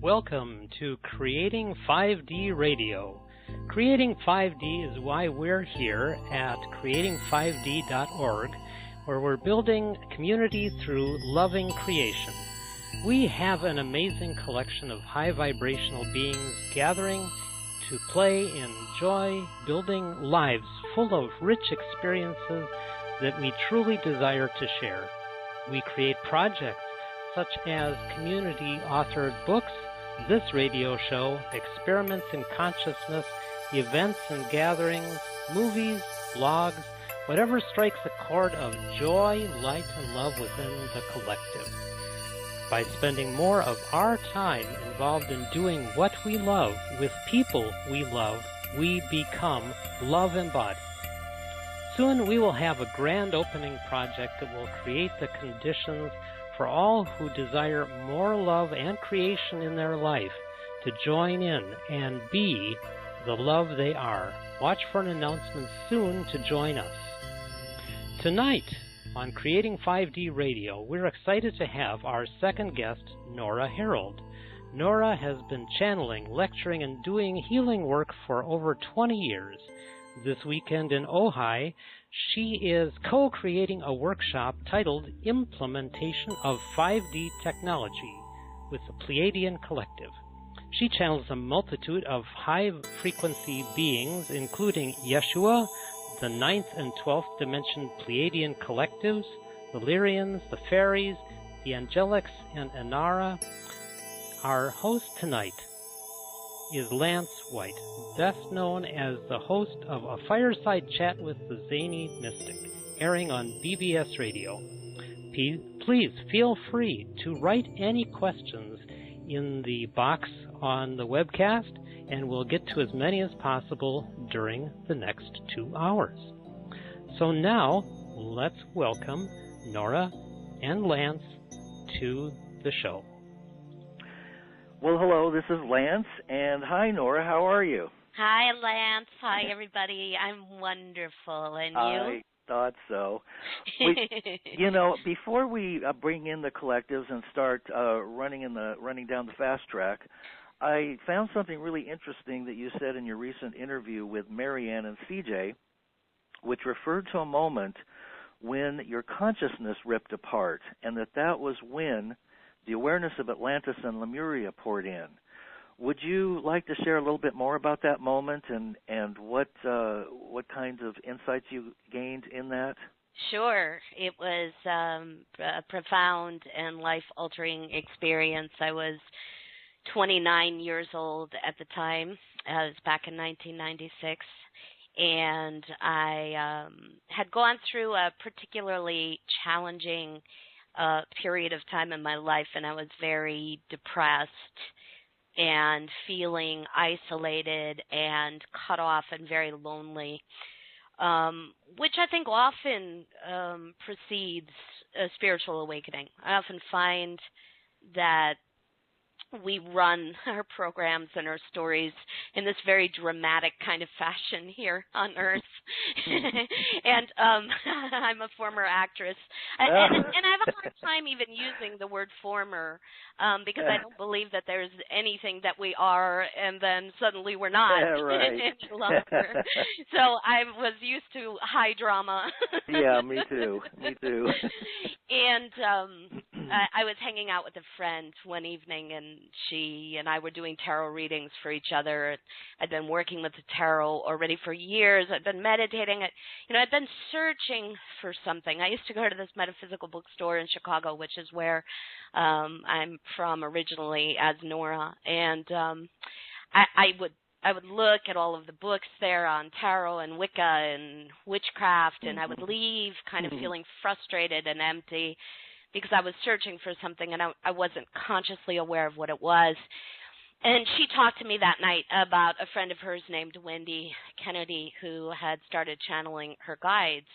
Welcome to Creating 5D Radio. Creating 5D is why we're here at creating5d.org, where we're building community through loving creation. We have an amazing collection of high vibrational beings gathering to play and enjoy, building lives full of rich experiences that we truly desire to share. We create projects such as community-authored books, this radio show, experiments in consciousness, events and gatherings, movies, blogs, whatever strikes a chord of joy, light, and love within the collective. By spending more of our time involved in doing what we love with people we love, we become love embodied. Soon we will have a grand opening project that will create the conditions for all who desire more love and creation in their life to join in and be the love they are. Watch for an announcement soon to join us. Tonight on Creating 5D Radio, we're excited to have our second guest, Nora Herold. Nora has been channeling, lecturing, and doing healing work for over 20 years. This weekend in Ojai, she is co-creating a workshop titled Implementation of 5D Technology with the Pleiadian Collective. She channels a multitude of high-frequency beings, including Yeshua, the 9th and 12th Dimension Pleiadian Collectives, the Lyrans, the Faeries, the Angelics, and Enara. Our host tonight is Lance White, best known as the host of A Fireside Chat with the Zany Mystic, airing on BBS Radio. Please feel free to write any questions in the box on the webcast, and we'll get to as many as possible during the next 2 hours. So now, let's welcome Nora and Lance to the show. Well, hello, this is Lance, and hi, Nora, how are you? Hi, Lance. Hi, everybody. I'm wonderful, and you? I thought so. Before we bring in the collectives and start running down the fast track, I found something really interesting that you said in your recent interview with Marianne and CJ, which referred to a moment when your consciousness ripped apart, and that was when the awareness of Atlantis and Lemuria poured in. Would you like to share a little bit more about that moment and what kinds of insights you gained in that? Sure. It was a profound and life-altering experience. I was 29 years old at the time. It was back in 1996. And I had gone through a particularly challenging period of time in my life, and I was very depressed and feeling isolated and cut off and very lonely, which I think often precedes a spiritual awakening. I often find that we run our programs and our stories in this very dramatic kind of fashion here on Earth. And I'm a former actress. And I have a hard time even using the word former because I don't believe that there's anything that we are and then suddenly we're not any longer. So I was used to high drama. Yeah, me too. And I was hanging out with a friend one evening, and she and I were doing tarot readings for each other. I'd been working with the tarot already for years. I'd been meditating. I'd been searching for something. I used to go to this metaphysical bookstore in Chicago, which is where I'm from originally, as Nora, and I would look at all of the books there on tarot and Wicca and witchcraft, and I would leave kind of feeling frustrated and empty because I was searching for something and I wasn't consciously aware of what it was. And she talked to me that night about a friend of hers named Wendy Kennedy, who had started channeling her guides.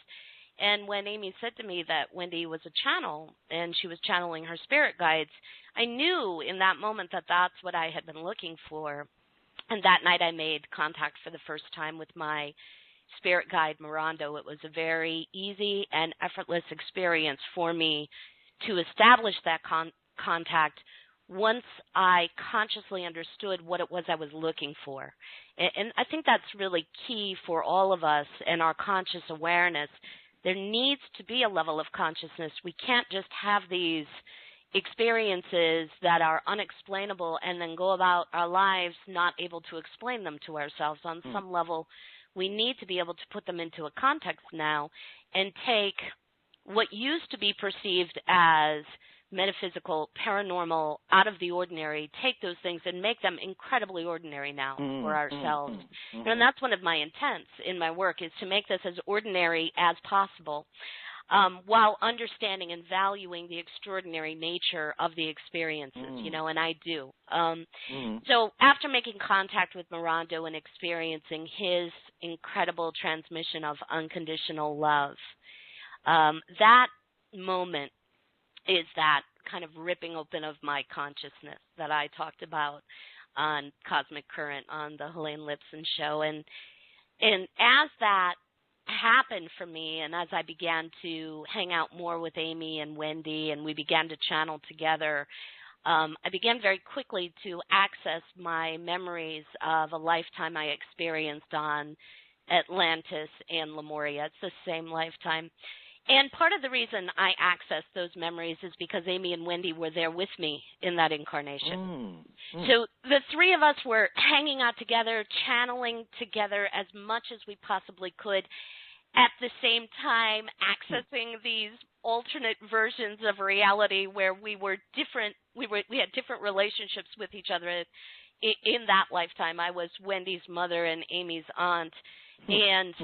And when Amy said to me that Wendy was a channel and she was channeling her spirit guides, I knew in that moment that that's what I had been looking for. And that night I made contact for the first time with my spirit guide, Mirando. It was a very easy and effortless experience for me to establish that contact once I consciously understood what it was I was looking for. And I think that's really key for all of us in our conscious awareness. There needs to be a level of consciousness. We can't just have these experiences that are unexplainable and then go about our lives not able to explain them to ourselves. On some level, we need to be able to put them into a context now and take what used to be perceived as metaphysical, paranormal, out of the ordinary, take those things and make them incredibly ordinary now for ourselves. And that's one of my intents in my work, is to make this as ordinary as possible. While understanding and valuing the extraordinary nature of the experiences, and I do. So after making contact with Mirando and experiencing his incredible transmission of unconditional love, that moment is that kind of ripping open of my consciousness that I talked about on Cosmic Current on the Helene Lipson show. And as that happened for me, and as I began to hang out more with Amy and Wendy, and we began to channel together, I began very quickly to access my memories of a lifetime I experienced on Atlantis and Lemuria. It's the same lifetime. And part of the reason I accessed those memories is because Amy and Wendy were there with me in that incarnation. So the three of us were hanging out together, channeling together as much as we possibly could, at the same time accessing these alternate versions of reality where we were different. We had different relationships with each other in that lifetime. I was Wendy's mother and Amy's aunt, and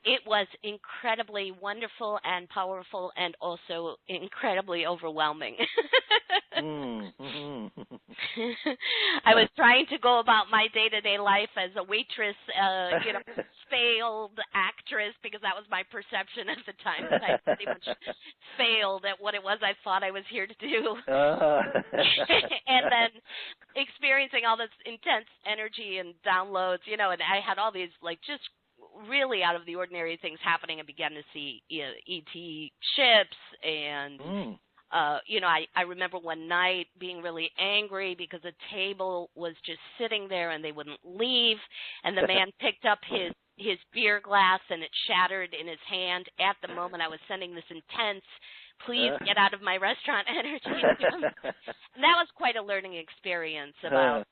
it was incredibly wonderful and powerful and also incredibly overwhelming. I was trying to go about my day-to-day life as a waitress, failed actress, because that was my perception at the time, that I pretty much failed at what it was I thought I was here to do. And then experiencing all this intense energy and downloads, and I had all these, just really out of the ordinary things happening. I began to see ET ships, and I remember one night being really angry because a table was just sitting there and they wouldn't leave, and the man picked up his beer glass and it shattered in his hand. At the moment, I was sending this intense, please get out of my restaurant energy to him. And that was quite a learning experience about,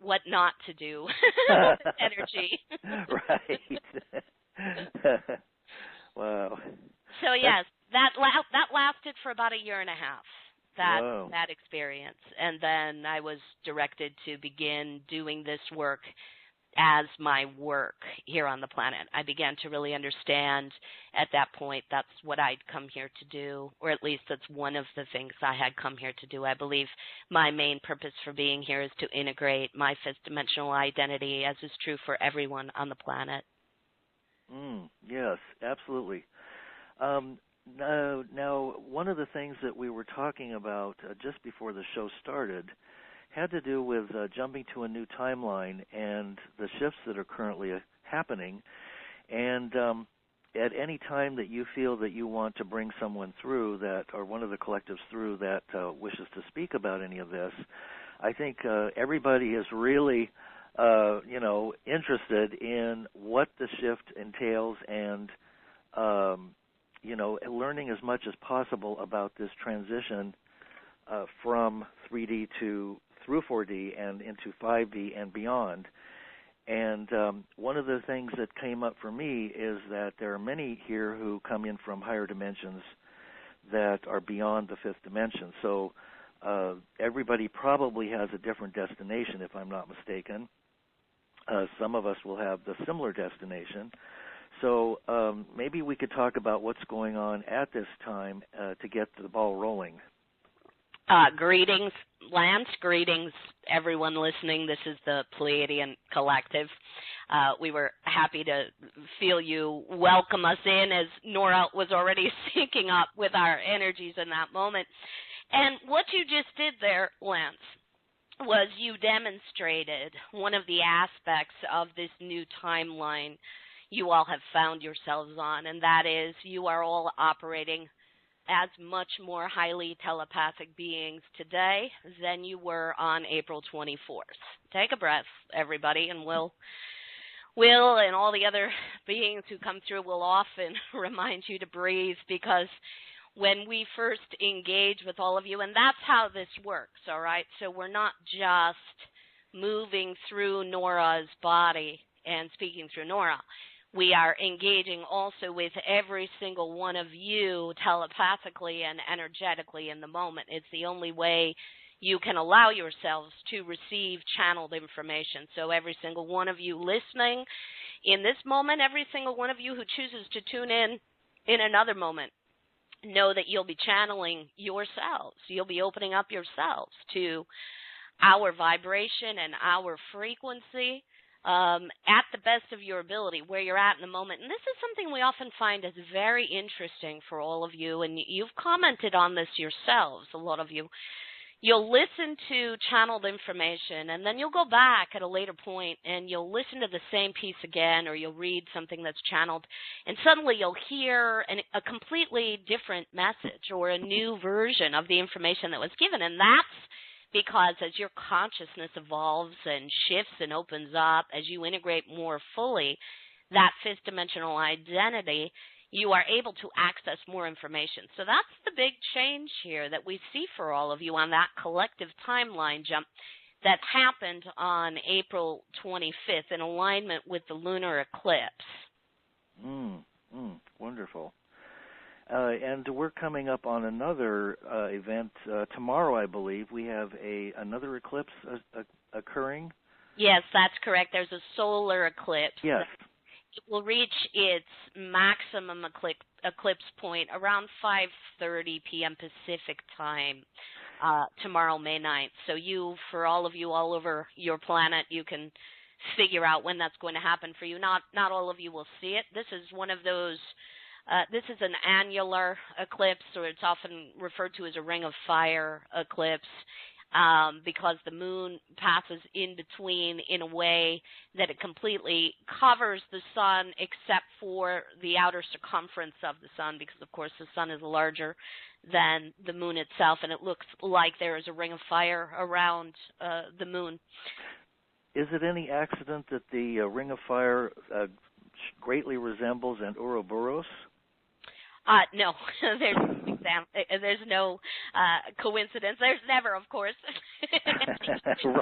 what not to do with energy. Right. Wow. So, yes, that lasted for about a year and a half, that experience. And then I was directed to begin doing this work as my work here on the planet. I began to really understand at that point that's what I'd come here to do, or at least that's one of the things I had come here to do. I believe my main purpose for being here is to integrate my fifth dimensional identity, as is true for everyone on the planet. Yes, absolutely. Now, one of the things that we were talking about just before the show started had to do with jumping to a new timeline and the shifts that are currently happening. And at any time that you feel that you want to bring someone through that, or one of the collectives through that wishes to speak about any of this, I think everybody is really, interested in what the shift entails and, learning as much as possible about this transition from 3D through 4D and into 5D and beyond. And one of the things that came up for me is that there are many here who come in from higher dimensions that are beyond the fifth dimension. So everybody probably has a different destination, if I'm not mistaken. Some of us will have the similar destination. So maybe we could talk about what's going on at this time to get the ball rolling. Greetings, Lance. Greetings, everyone listening. This is the Pleiadian Collective. We were happy to feel you welcome us in, as Nora was already syncing up with our energies in that moment. And what you just did there, Lance, was you demonstrated one of the aspects of this new timeline you all have found yourselves on, and that is you are all operating as much more highly telepathic beings today than you were on April 24th. Take a breath, everybody, and we'll and all the other beings who come through will often remind you to breathe, because when we first engage with all of you, and that's how this works, all right? So we're not just moving through Nora's body and speaking through Nora. We are engaging also with every single one of you telepathically and energetically in the moment. It's the only way you can allow yourselves to receive channeled information. So every single one of you listening in this moment, every single one of you who chooses to tune in another moment, know that you'll be channeling yourselves. You'll be opening up yourselves to our vibration and our frequency. At the best of your ability, where you're at in the moment. And this is something we often find is very interesting for all of you, and you've commented on this yourselves, a lot of you. You'll listen to channeled information, and then you'll go back at a later point, and you'll listen to the same piece again, or you'll read something that's channeled, and suddenly you'll hear a completely different message or a new version of the information that was given. And that's because as your consciousness evolves and shifts and opens up, as you integrate more fully that fifth dimensional identity, you are able to access more information. So that's the big change here that we see for all of you on that collective timeline jump that happened on April 25th in alignment with the lunar eclipse. Wonderful. And we're coming up on another event tomorrow, I believe. We have another eclipse occurring. Yes, that's correct. There's a solar eclipse. Yes. It will reach its maximum eclipse point around 5:30 p.m. Pacific time tomorrow, May 9th. So for all of you all over your planet, you can figure out when that's going to happen for you. Not all of you will see it. This is one of those. This is an annular eclipse, or it's often referred to as a ring of fire eclipse, because the moon passes in between in a way that it completely covers the sun except for the outer circumference of the sun, because, of course, the sun is larger than the moon itself, and it looks like there is a ring of fire around the moon. Is it any accident that the ring of fire greatly resembles an Ouroboros? No, there's no coincidence. There's never, of course.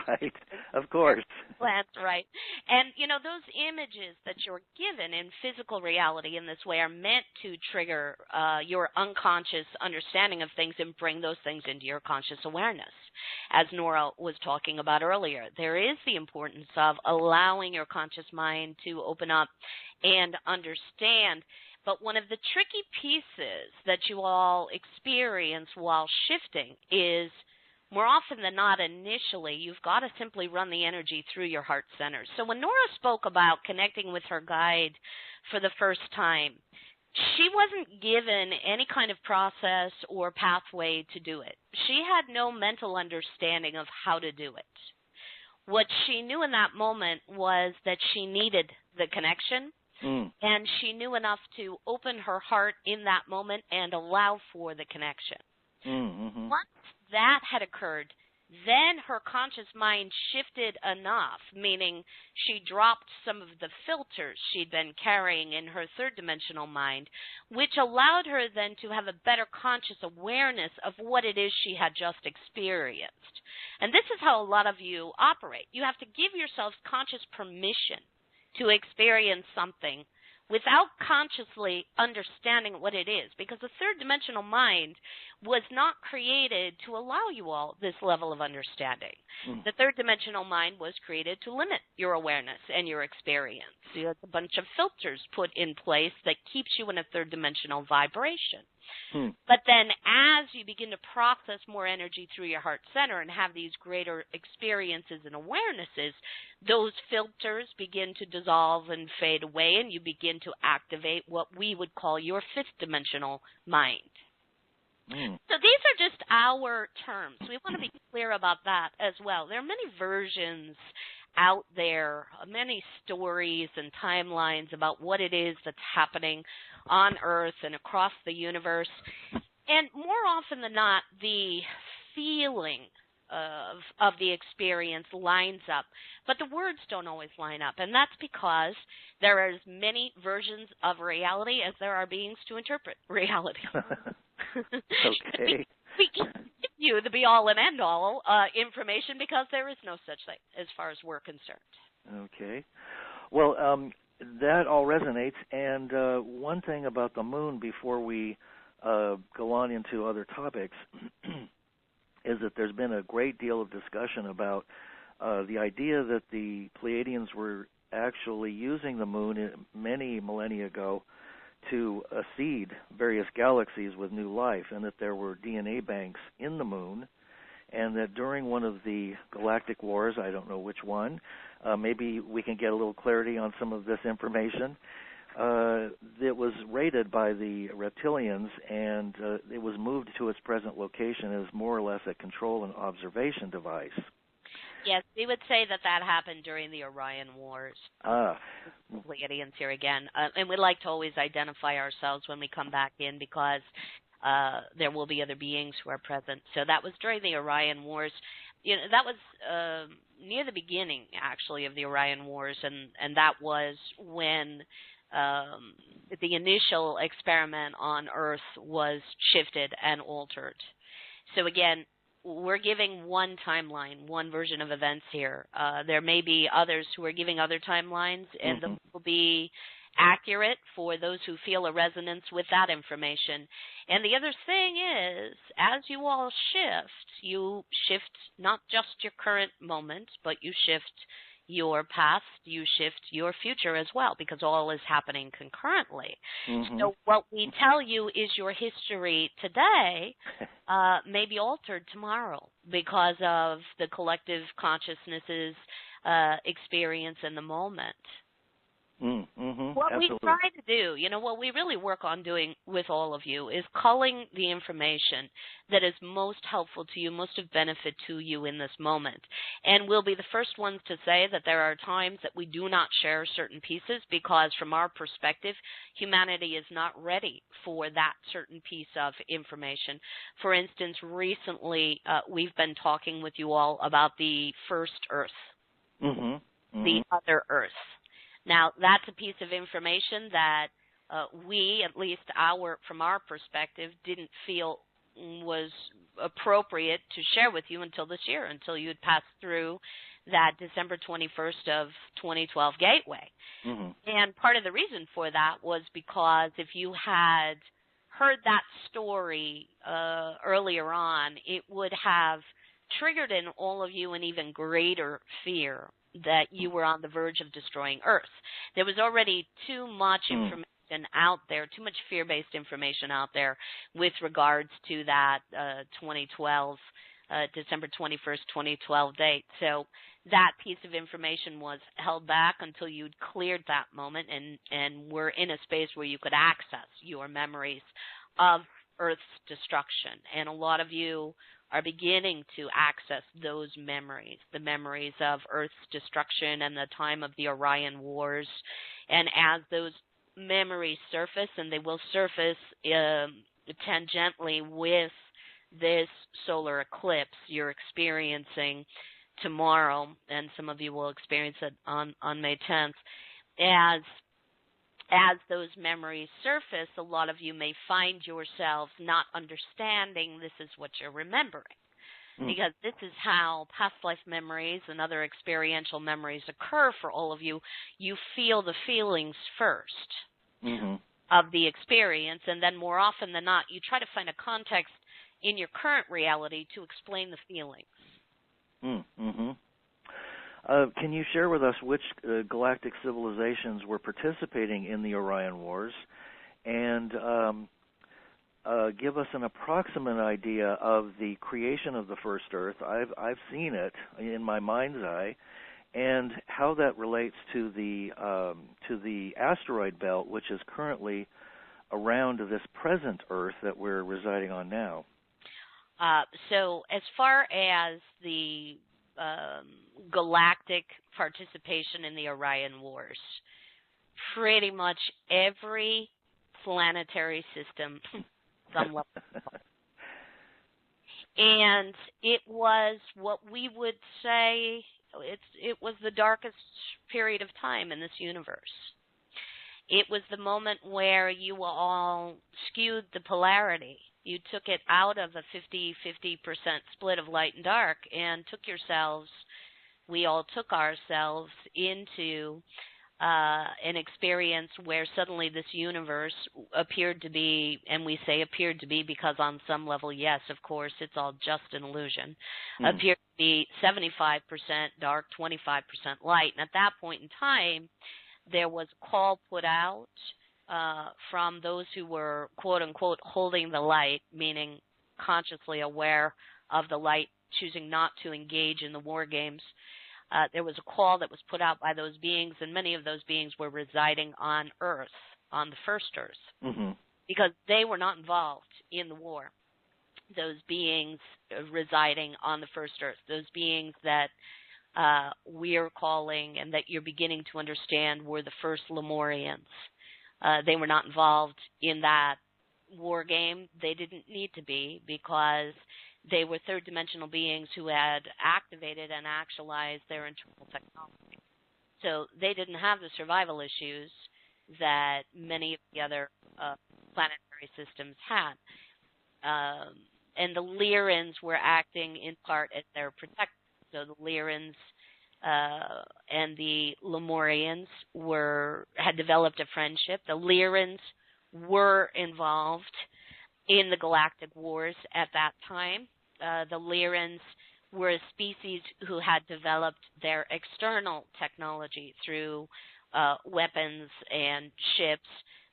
Right, of course. That's right. And, those images that you're given in physical reality in this way are meant to trigger your unconscious understanding of things and bring those things into your conscious awareness. As Nora was talking about earlier, there is the importance of allowing your conscious mind to open up and understand. But one of the tricky pieces that you all experience while shifting is, more often than not, initially, you've got to simply run the energy through your heart center. So when Nora spoke about connecting with her guide for the first time, she wasn't given any kind of process or pathway to do it. She had no mental understanding of how to do it. What she knew in that moment was that she needed the connection. And she knew enough to open her heart in that moment and allow for the connection. Once that had occurred, Then her conscious mind shifted enough, meaning she dropped some of the filters she'd been carrying in her third dimensional mind, which allowed her then to have a better conscious awareness of what it is she had just experienced. And this is how a lot of you operate. You have to give yourselves conscious permission to experience something without consciously understanding what it is, because the third dimensional mind was not created to allow you all this level of understanding. The third dimensional mind was created to limit your awareness and your experience. You have a bunch of filters put in place that keeps you in a third dimensional vibration. But then as you begin to process more energy through your heart center and have these greater experiences and awarenesses, those filters begin to dissolve and fade away, and you begin to activate what we would call your fifth dimensional mind. So these are just our terms. We want to be clear about that as well. There are many versions out there, many stories and timelines about what it is that's happening on Earth and across the universe. And more often than not, the feeling of the experience lines up, but the words don't always line up. And that's because there are as many versions of reality as there are beings to interpret reality. Okay. We can't give you the be-all and end-all information because there is no such thing as far as we're concerned. Okay. Well, that all resonates. And one thing about the moon before we go on into other topics is that there's been a great deal of discussion about the idea that the Pleiadians were actually using the moon many millennia ago to seed various galaxies with new life, and that there were DNA banks in the moon, and that during one of the galactic wars, I don't know which one, maybe we can get a little clarity on some of this information, it was raided by the reptilians, and it was moved to its present location as more or less a control and observation device. Yes, we would say that happened during the Orion Wars. Pleiadians here again. And we like to always identify ourselves when we come back in because there will be other beings who are present. So that was during the Orion Wars. You know, that was near the beginning, actually, of the Orion Wars, and that was when the initial experiment on Earth was shifted and altered. So again, we're giving one timeline, one version of events here. There may be others who are giving other timelines, and those will be accurate for those who feel a resonance with that information. And the other thing is, as you all shift not just your current moment, but you shift your past, you shift your future as well, because all is happening concurrently. So what we tell you is your history today may be altered tomorrow because of the collective consciousness's experience in the moment. What Absolutely. we try to do, you know, what we really work on doing with all of you is culling the information that is most helpful to you, most of benefit to you in this moment. And we'll be the first ones to say that there are times that we do not share certain pieces because from our perspective, humanity is not ready for that certain piece of information. For instance, recently we've been talking with you all about the first Earth, the other Earth. Now, that's a piece of information that we, at least from our perspective, didn't feel was appropriate to share with you until this year, until you had passed through that December 21st of 2012 gateway. And part of the reason for that was because if you had heard that story earlier on, it would have triggered in all of you an even greater fear that you were on the verge of destroying Earth. There was already too much information out there, too much fear-based information out there with regards to that 2012, December 21st, 2012 date. So that piece of information was held back until you'd cleared that moment and were in a space where you could access your memories of Earth's destruction. And a lot of you are beginning to access those memories, the memories of Earth's destruction and the time of the Orion Wars. And as those memories surface, and they will surface tangentially with this solar eclipse you're experiencing tomorrow, and some of you will experience it on May 10th, as those memories surface, a lot of you may find yourselves not understanding this is what you're remembering. Because this is how past life memories and other experiential memories occur for all of you. You feel the feelings first of the experience, and then more often than not, you try to find a context in your current reality to explain the feelings. Can you share with us which galactic civilizations were participating in the Orion Wars, and give us an approximate idea of the creation of the first Earth? I've seen it in my mind's eye, and how that relates to the asteroid belt, which is currently around this present Earth that we're residing on now. So as far as the galactic participation in the Orion Wars, pretty much every planetary system, some level. And it was what we would say, it was the darkest period of time in this universe. It was the moment where you all skewed the polarity. You took it out of a 50% split of light and dark and took yourselves, we all took ourselves into an experience where suddenly this universe appeared to be, and we say appeared to be because on some level, yes, of course, it's all just an illusion, appeared to be 75% dark, 25% light. And at that point in time, there was a call put out from those who were, quote unquote, holding the light, meaning consciously aware of the light, choosing not to engage in the war games. There was a call that was put out by those beings, and many of those beings were residing on Earth, on the first Earth, because they were not involved in the war. Those beings residing on the first Earth, those beings that we're calling and that you're beginning to understand were the first Lemurians. They were not involved in that war game. They didn't need to be, because they were third-dimensional beings who had activated and actualized their internal technology. So they didn't have the survival issues that many of the other planetary systems had. And the Lyrans were acting in part as their protectors. So the Lyrans and the Lemurians had developed a friendship. The Lyrans were involved in the Galactic Wars at that time. The Lyrans were a species who had developed their external technology through weapons and ships,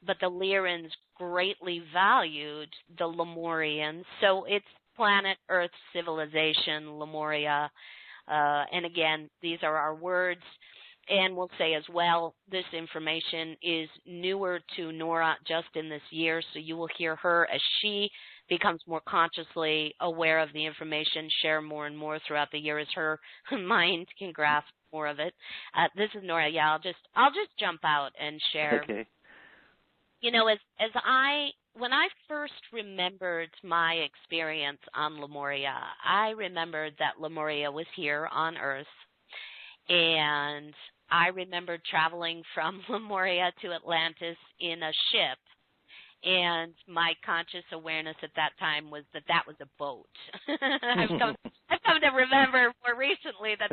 but the Lyrans greatly valued the Lemurians. So it's planet Earth civilization, Lemuria. And again, these are our words. And we'll say as well, this information is newer to Nora just in this year, so you will hear her as she becomes more consciously aware of the information, share more and more throughout the year as her mind can grasp more of it. This is Nora. Yeah, I'll just jump out and share. Okay. You know, when I first remembered my experience on Lemuria, I remembered that Lemuria was here on Earth, and I remembered traveling from Lemuria to Atlantis in a ship, and my conscious awareness at that time was that was a boat. I've come to remember more recently that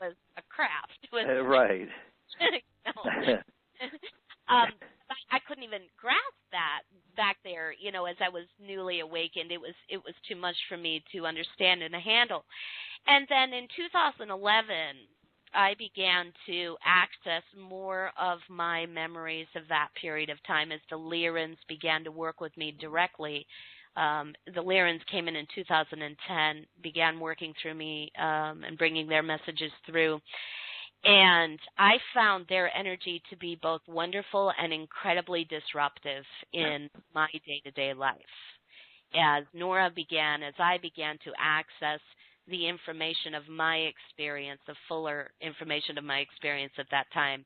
was a craft. Right. I couldn't even grasp that back there, you know, as I was newly awakened. It was too much for me to understand and to handle. And then in 2011, I began to access more of my memories of that period of time as the Lyrans began to work with me directly. The Lyrans came in 2010, began working through me and bringing their messages through. And I found their energy to be both wonderful and incredibly disruptive in my day-to-day life. As I began to access the information of my experience, the fuller information of my experience at that time,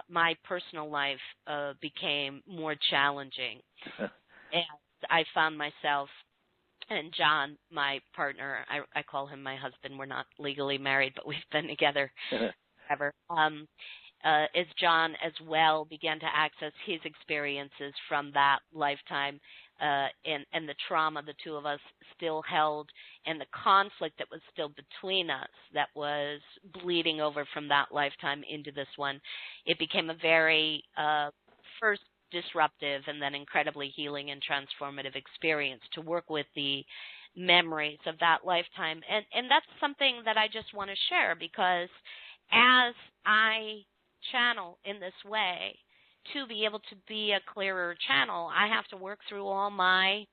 my personal life became more challenging. And I found myself And John, my partner, I call him my husband. We're not legally married, but we've been together forever. As John as well began to access his experiences from that lifetime, and the trauma the two of us still held, and the conflict that was still between us that was bleeding over from that lifetime into this one, it became a very first disruptive and then incredibly healing and transformative experience to work with the memories of that lifetime. And that's something that I just want to share, because as I channel in this way, to be able to be a clearer channel, I have to work through all my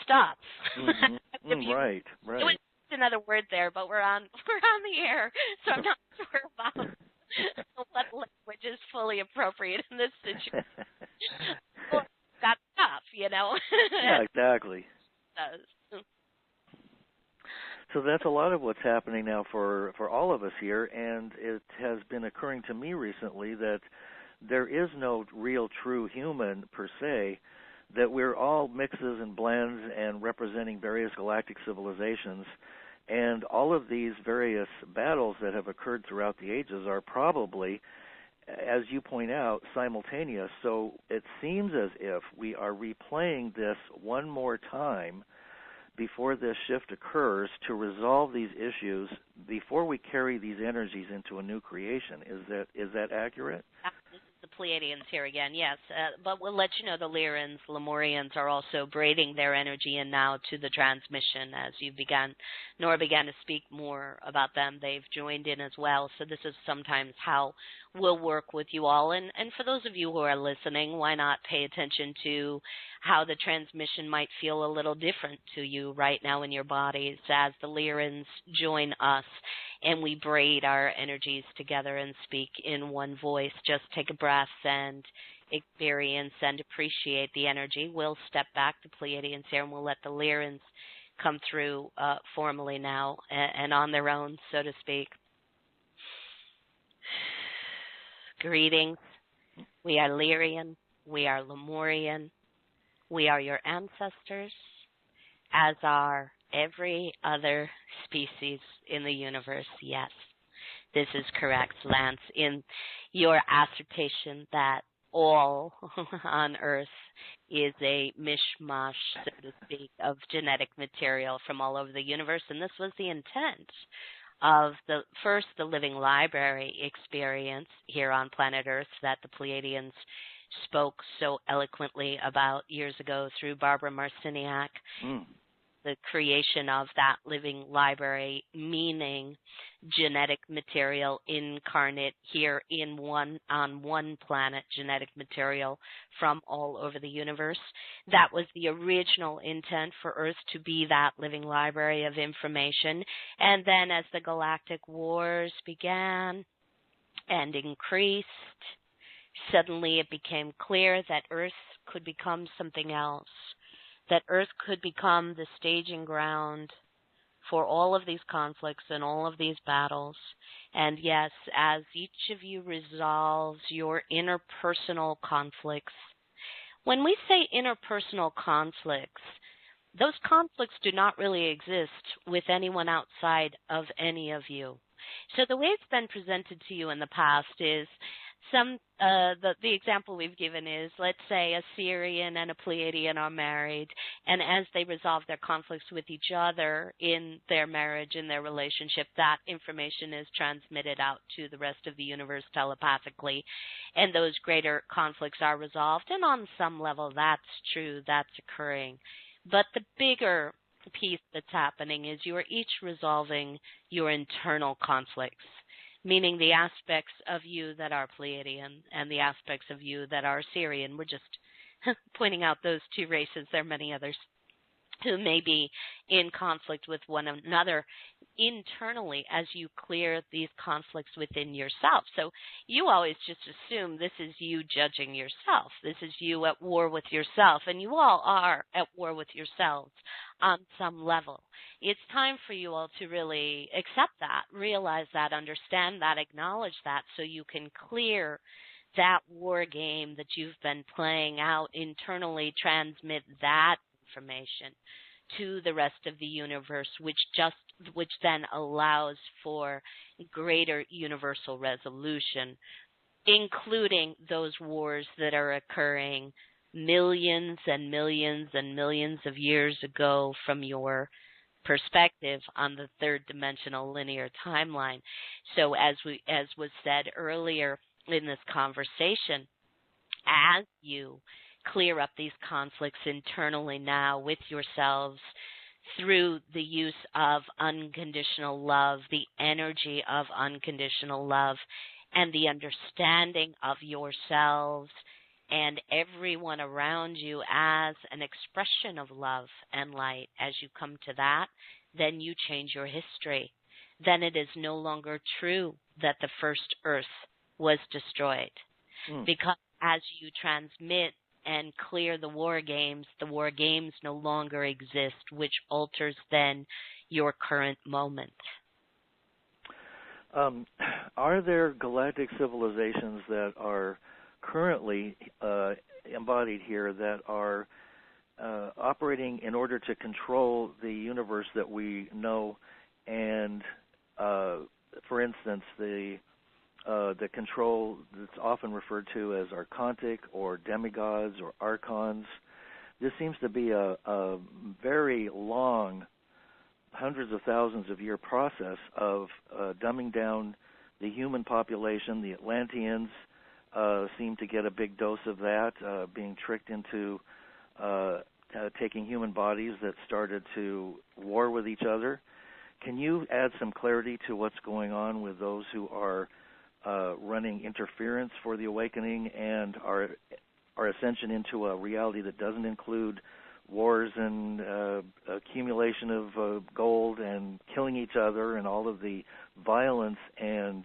stuff. Mm-hmm. Right. It was another word there, but we're on the air, so I'm not sure about what language is fully appropriate in this situation. That stuff, Yeah, exactly. So that's a lot of what's happening now for all of us here, and it has been occurring to me recently that there is no real true human per se, that we're all mixes and blends and representing various galactic civilizations, and all of these various battles that have occurred throughout the ages are probably, as you point out, simultaneous. So it seems as if we are replaying this one more time before this shift occurs to resolve these issues before we carry these energies into a new creation. Is that accurate? This is the Pleiadians here again, yes. But we'll let you know the Lyrans, Lemurians are also braiding their energy in now to the transmission as Nora began to speak more about them. They've joined in as well. So this is sometimes how we'll work with you all. And for those of you who are listening, why not pay attention to how the transmission might feel a little different to you right now in your bodies as the Lyrans join us and we braid our energies together and speak in one voice. Just take a breath and experience and appreciate the energy. We'll step back to Pleiadians here and we'll let the Lyrans come through formally now and on their own, so to speak. Greetings. We are Lyrian. We are Lemurian. We are your ancestors, as are every other species in the universe. Yes, this is correct, Lance, in your assertion that all on Earth is a mishmash, so to speak, of genetic material from all over the universe, and this was the intent of the living library experience here on planet Earth that the Pleiadians spoke so eloquently about years ago through Barbara Marciniak. The creation of that living library, meaning genetic material incarnate here on one planet, genetic material from all over the universe. That was the original intent for Earth, to be that living library of information. And then as the galactic wars began and increased, suddenly it became clear that Earth could become something else, that Earth could become the staging ground for all of these conflicts and all of these battles. And yes, as each of you resolves your interpersonal conflicts, when we say interpersonal conflicts, those conflicts do not really exist with anyone outside of any of you. So the way it's been presented to you in the past is the example we've given is, let's say a Sirian and a Pleiadian are married, and as they resolve their conflicts with each other in their marriage, in their relationship, that information is transmitted out to the rest of the universe telepathically, and those greater conflicts are resolved, and on some level that's true, that's occurring. But the bigger piece that's happening is you are each resolving your internal conflicts, meaning the aspects of you that are Pleiadian and the aspects of you that are Sirian. We're just pointing out those two races. There are many others who may be in conflict with one another internally as you clear these conflicts within yourself. So you always just assume this is you judging yourself. This is you at war with yourself, and you all are at war with yourselves on some level. It's time for you all to really accept that, realize that, understand that, acknowledge that, so you can clear that war game that you've been playing out internally, transmit that information to the rest of the universe, which then allows for greater universal resolution, including those wars that are occurring millions and millions and millions of years ago from your perspective on the third dimensional linear timeline. So as was said earlier in this conversation, as you clear up these conflicts internally now with yourselves through the use of unconditional love, the energy of unconditional love, and the understanding of yourselves and everyone around you as an expression of love and light, as you come to that, then you change your history. Then it is no longer true that the first Earth was destroyed. Because as you transmit and clear the war games no longer exist, which alters then your current moment. Are there galactic civilizations that are currently embodied here that are operating in order to control the universe that we know, and for instance, the control that's often referred to as archontic or demigods or archons? This seems to be a very long, hundreds of thousands of year process of dumbing down the human population. The Atlanteans seem to get a big dose of that, being tricked into taking human bodies that started to war with each other. Can you add some clarity to what's going on with those who are running interference for the awakening and our ascension into a reality that doesn't include wars and accumulation of gold and killing each other and all of the violence and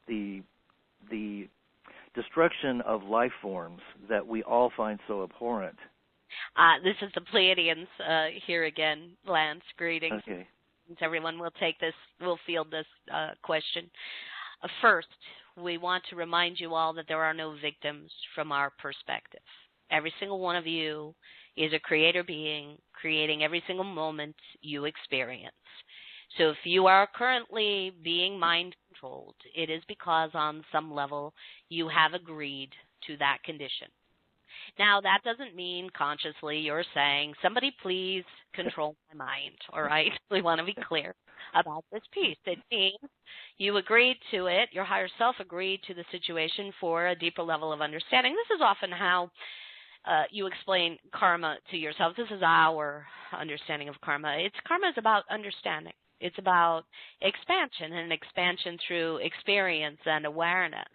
the destruction of life forms that we all find so abhorrent? This is the Pleiadians here again, Lance. Greetings. Okay. Everyone will field this question. First, we want to remind you all that there are no victims from our perspective. Every single one of you is a creator being, creating every single moment you experience. So if you are currently being mind controlled, it is because on some level you have agreed to that condition. Now, that doesn't mean consciously you're saying, somebody please control my mind, all right? We want to be clear about this piece. It means you agreed to it, your higher self agreed to the situation for a deeper level of understanding. This is often how you explain karma to yourself. This is our understanding of karma. Karma is about understanding. It's about expansion, and expansion through experience and awareness.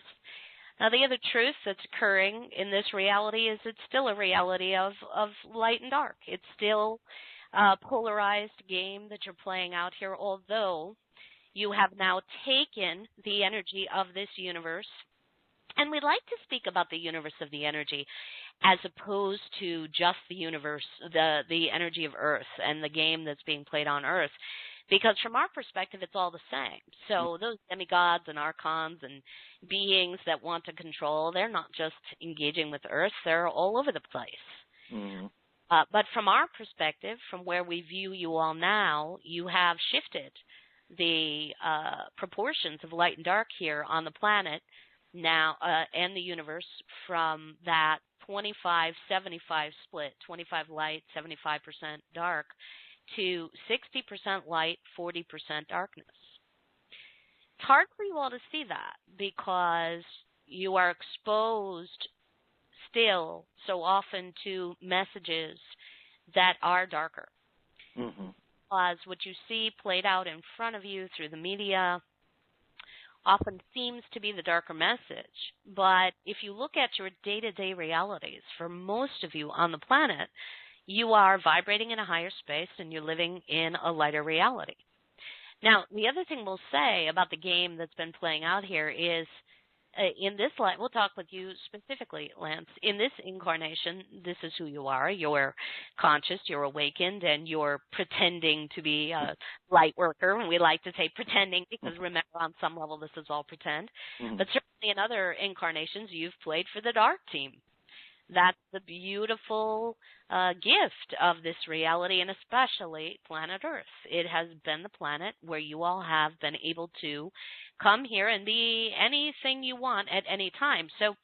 Now, the other truth that's occurring in this reality is it's still a reality of light and dark. It's still a polarized game that you're playing out here, although you have now taken the energy of this universe. And we'd like to speak about the universe of the energy as opposed to just the universe, the energy of Earth and the game that's being played on Earth. Because from our perspective, it's all the same. So those demigods and archons and beings that want to control, they're not just engaging with Earth, they're all over the place. Mm-hmm. But from our perspective, from where we view you all now, you have shifted the proportions of light and dark here on the planet now and the universe from that 25-75 split, 25 light, 75% dark, to 60% light, 40% darkness. It's hard for you all to see that because you are exposed still so often to messages that are darker. Mm-hmm. Because what you see played out in front of you through the media often seems to be the darker message. But if you look at your day-to-day realities, for most of you on the planet, you are vibrating in a higher space and you're living in a lighter reality. Now, the other thing we'll say about the game that's been playing out here is in this life, we'll talk with you specifically, Lance. In this incarnation, this is who you are. You're conscious, you're awakened, and you're pretending to be a light worker. And we like to say pretending because, remember, on some level, this is all pretend. Mm-hmm. But certainly in other incarnations, you've played for the dark team. That's the beautiful gift of this reality, and especially planet Earth. It has been the planet where you all have been able to come here and be anything you want at any time. So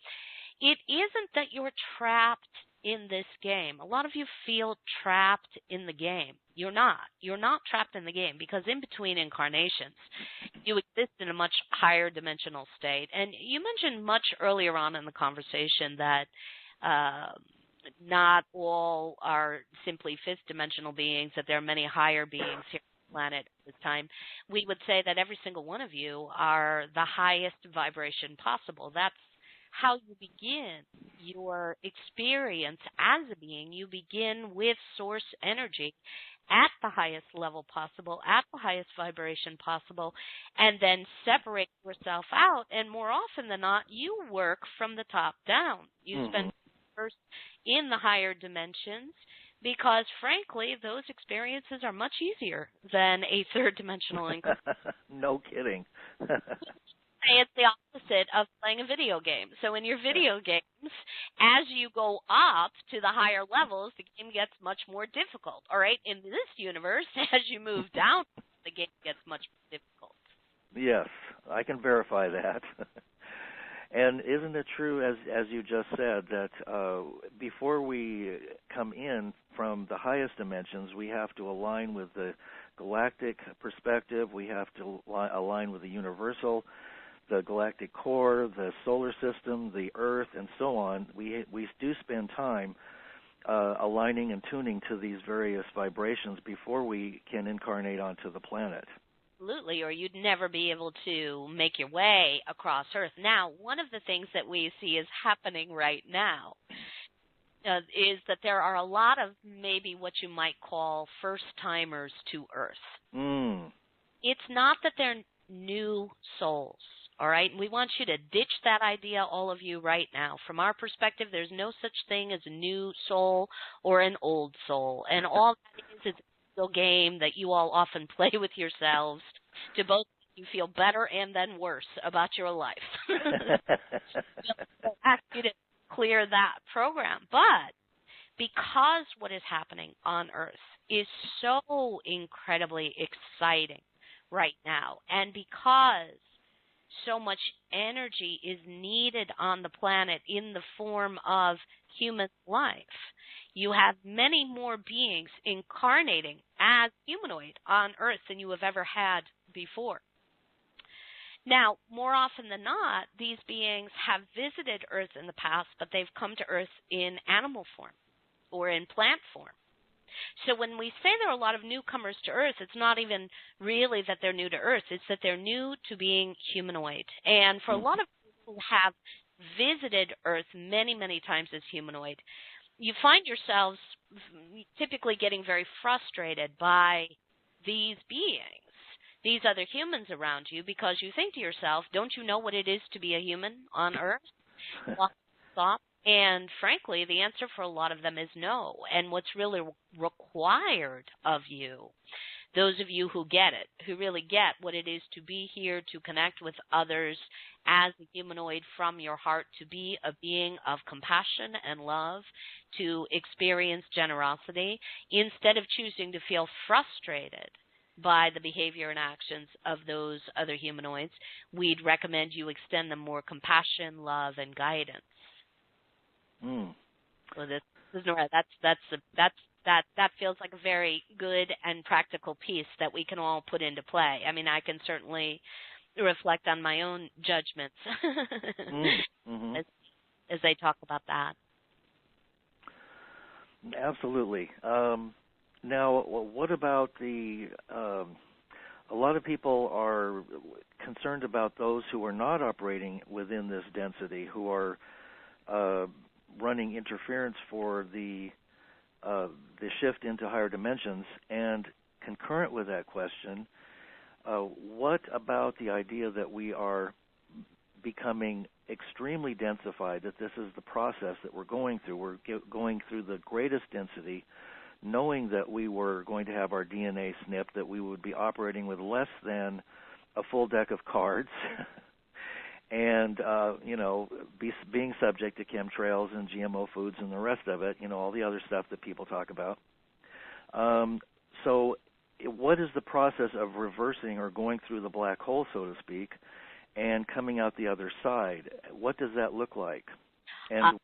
it isn't that you're trapped in this game. A lot of you feel trapped in the game. You're not. You're not trapped in the game, because in between incarnations, you exist in a much higher dimensional state. And you mentioned much earlier on in the conversation that not all are simply fifth dimensional beings, that there are many higher beings here on the planet at this time. We would say that every single one of you are the highest vibration possible. That's how you begin your experience as a being. You begin with source energy at the highest level possible, at the highest vibration possible, and then separate yourself out. And more often than not, you work from the top down. You spend first in the higher dimensions, because frankly, those experiences are much easier than a third dimensional income. No kidding. It's the opposite of playing a video game. So in your video games, as you go up to the higher levels, the game gets much more difficult. All right, in this universe, as you move down, the game gets much more difficult. Yes, I can verify that. And isn't it true, as you just said, that before we come in from the highest dimensions, we have to align with the galactic perspective, we have to align with the universal, the galactic core, the solar system, the Earth, and so on. We do spend time aligning and tuning to these various vibrations before we can incarnate onto the planet. Absolutely, or you'd never be able to make your way across Earth. Now, one of the things that we see is happening right now is that there are a lot of maybe what you might call first-timers to Earth. It's not that they're new souls, all right? We want you to ditch that idea, all of you, right now. From our perspective, there's no such thing as a new soul or an old soul, and all that is a game that you all often play with yourselves to both make you feel better and then worse about your life. I'll ask you to clear that program. But because what is happening on Earth is so incredibly exciting right now, and because so much energy is needed on the planet in the form of human life, you have many more beings incarnating as humanoid on Earth than you have ever had before. Now, more often than not, these beings have visited Earth in the past, but they've come to Earth in animal form or in plant form. So when we say there are a lot of newcomers to Earth, it's not even really that they're new to Earth, it's that they're new to being humanoid. And for a lot of people who have visited Earth many, many times as humanoid, you find yourselves typically getting very frustrated by these beings, these other humans around you, because you think to yourself, don't you know what it is to be a human on Earth? Stop. And frankly, the answer for a lot of them is no. And what's really required of you, those of you who get it, who really get what it is to be here, to connect with others as a humanoid from your heart, to be a being of compassion and love, to experience generosity, instead of choosing to feel frustrated by the behavior and actions of those other humanoids, we'd recommend you extend them more compassion, love, and guidance. So this is Nora. That feels like a very good and practical piece that we can all put into play. I mean, I can certainly reflect on my own judgments as they talk about that. Absolutely. Now, what about a lot of people are concerned about those who are not operating within this density, who are running interference for the shift into higher dimensions. And concurrent with that question, what about the idea that we are becoming extremely densified, that this is the process that we're going through? We're going through the greatest density, knowing that we were going to have our DNA snipped, that we would be operating with less than a full deck of cards. and being subject to chemtrails and GMO foods and the rest of it, all the other stuff that people talk about. So what is the process of reversing or going through the black hole, so to speak, and coming out the other side? What does that look like? And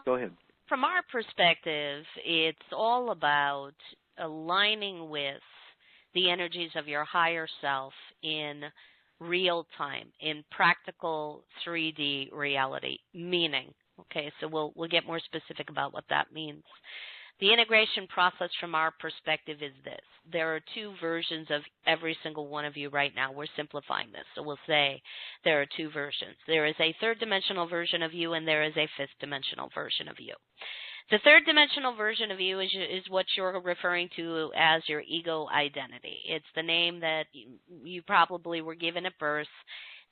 go ahead. From our perspective, it's all about aligning with the energies of your higher self in real time, in practical 3D reality, meaning, okay, so we'll get more specific about what that means. The integration process from our perspective is this. There are two versions of every single one of you right now. We're simplifying this, so we'll say there are two versions. There is a third-dimensional version of you, and there is a fifth-dimensional version of you. The third-dimensional version of you is what you're referring to as your ego identity. It's the name that you probably were given at birth.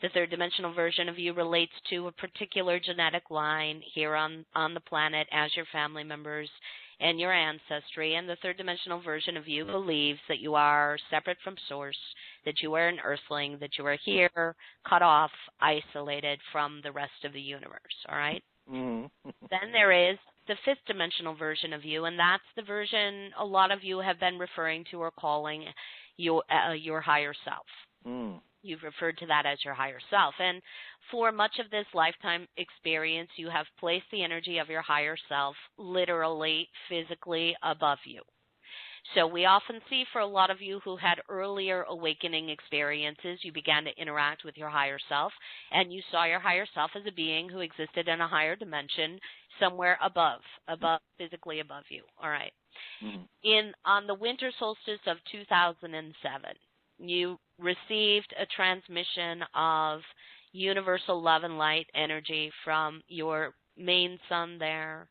The third-dimensional version of you relates to a particular genetic line here on the planet as your family members and your ancestry, and the third-dimensional version of you believes that you are separate from source, that you are an earthling, that you are here, cut off, isolated from the rest of the universe, all right? Mm-hmm. Then there is the fifth-dimensional version of you, and that's the version a lot of you have been referring to or calling your higher self. Mm. You've referred to that as your higher self. And for much of this lifetime experience, you have placed the energy of your higher self literally, physically above you. So we often see for a lot of you who had earlier awakening experiences, you began to interact with your higher self, and you saw your higher self as a being who existed in a higher dimension somewhere above, physically above you. All right. Mm-hmm. On the winter solstice of 2007, you received a transmission of universal love and light energy from your main sun there,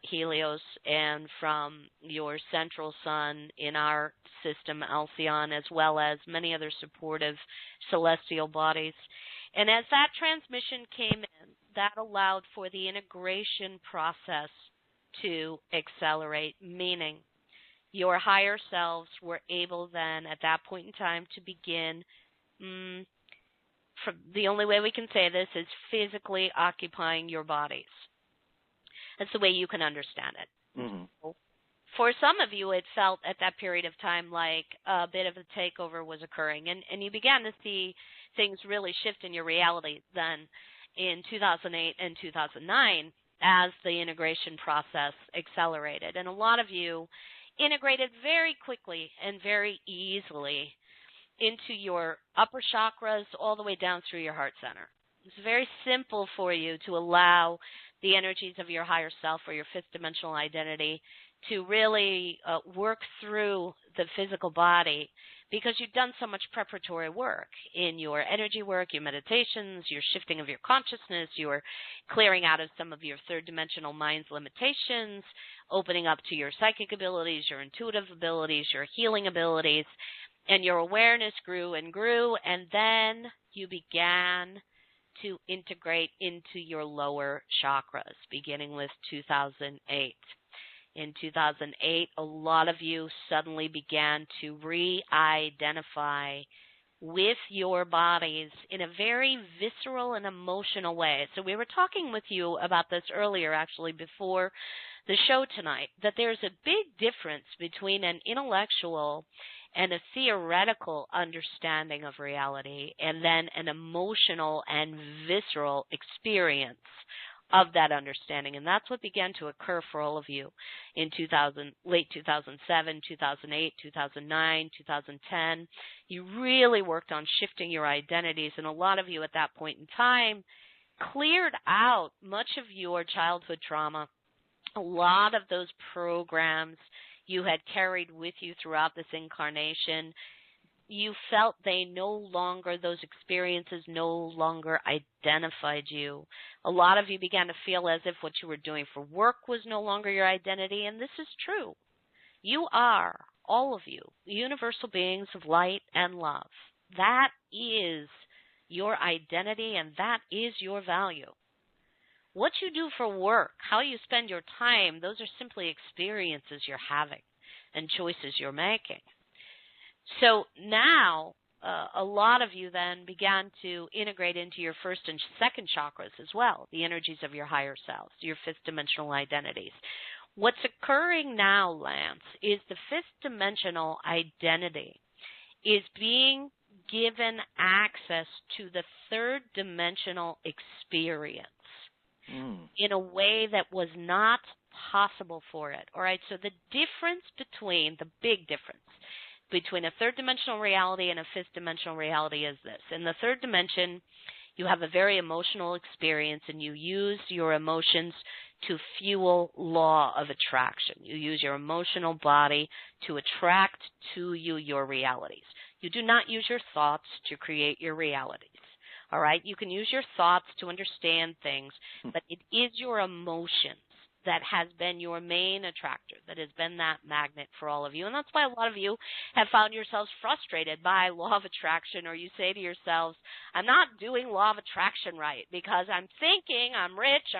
Helios, and from your central sun in our system, Alcyon, as well as many other supportive celestial bodies. And as that transmission came in, that allowed for the integration process to accelerate, meaning your higher selves were able then at that point in time to begin, the only way we can say this is physically occupying your bodies. That's the way you can understand it. Mm-hmm. For some of you, it felt at that period of time like a bit of a takeover was occurring, and you began to see things really shift in your reality then in 2008 and 2009 as the integration process accelerated. And a lot of you integrated very quickly and very easily into your upper chakras all the way down through your heart center. It's very simple for you to allow the energies of your higher self or your fifth dimensional identity to really work through the physical body, because you've done so much preparatory work in your energy work, your meditations, your shifting of your consciousness, your clearing out of some of your third dimensional mind's limitations, opening up to your psychic abilities, your intuitive abilities, your healing abilities, and your awareness grew, and then you began to integrate into your lower chakras, beginning with 2008. In 2008, a lot of you suddenly began to re-identify with your bodies in a very visceral and emotional way. So we were talking with you about this earlier, actually, before the show tonight, that there's a big difference between an intellectual and a theoretical understanding of reality and then an emotional and visceral experience of that understanding. And that's what began to occur for all of you in late 2007, 2008, 2009, 2010. You really worked on shifting your identities, and a lot of you at that point in time cleared out much of your childhood trauma. A lot of those programs you had carried with you throughout this incarnation, you felt those experiences no longer identified you. A lot of you began to feel as if what you were doing for work was no longer your identity, and this is true. You are, all of you, universal beings of light and love. That is your identity, and that is your value. What you do for work, how you spend your time, those are simply experiences you're having and choices you're making. So now a lot of you then began to integrate into your first and second chakras as well, the energies of your higher selves, your fifth dimensional identities. What's occurring now, Lance, is the fifth dimensional identity is being given access to the third dimensional experience in a way that was not possible for it. All right, so the difference between, the big difference between a third dimensional reality and a fifth dimensional reality is this. In the third dimension, you have a very emotional experience, and you use your emotions to fuel law of attraction. You use your emotional body to attract to you your realities. You do not use your thoughts to create your realities. All right? You can use your thoughts to understand things, but it is your emotions that has been your main attractor, that has been that magnet for all of you. And that's why a lot of you have found yourselves frustrated by law of attraction, or you say to yourselves, I'm not doing law of attraction right because I'm thinking I'm rich,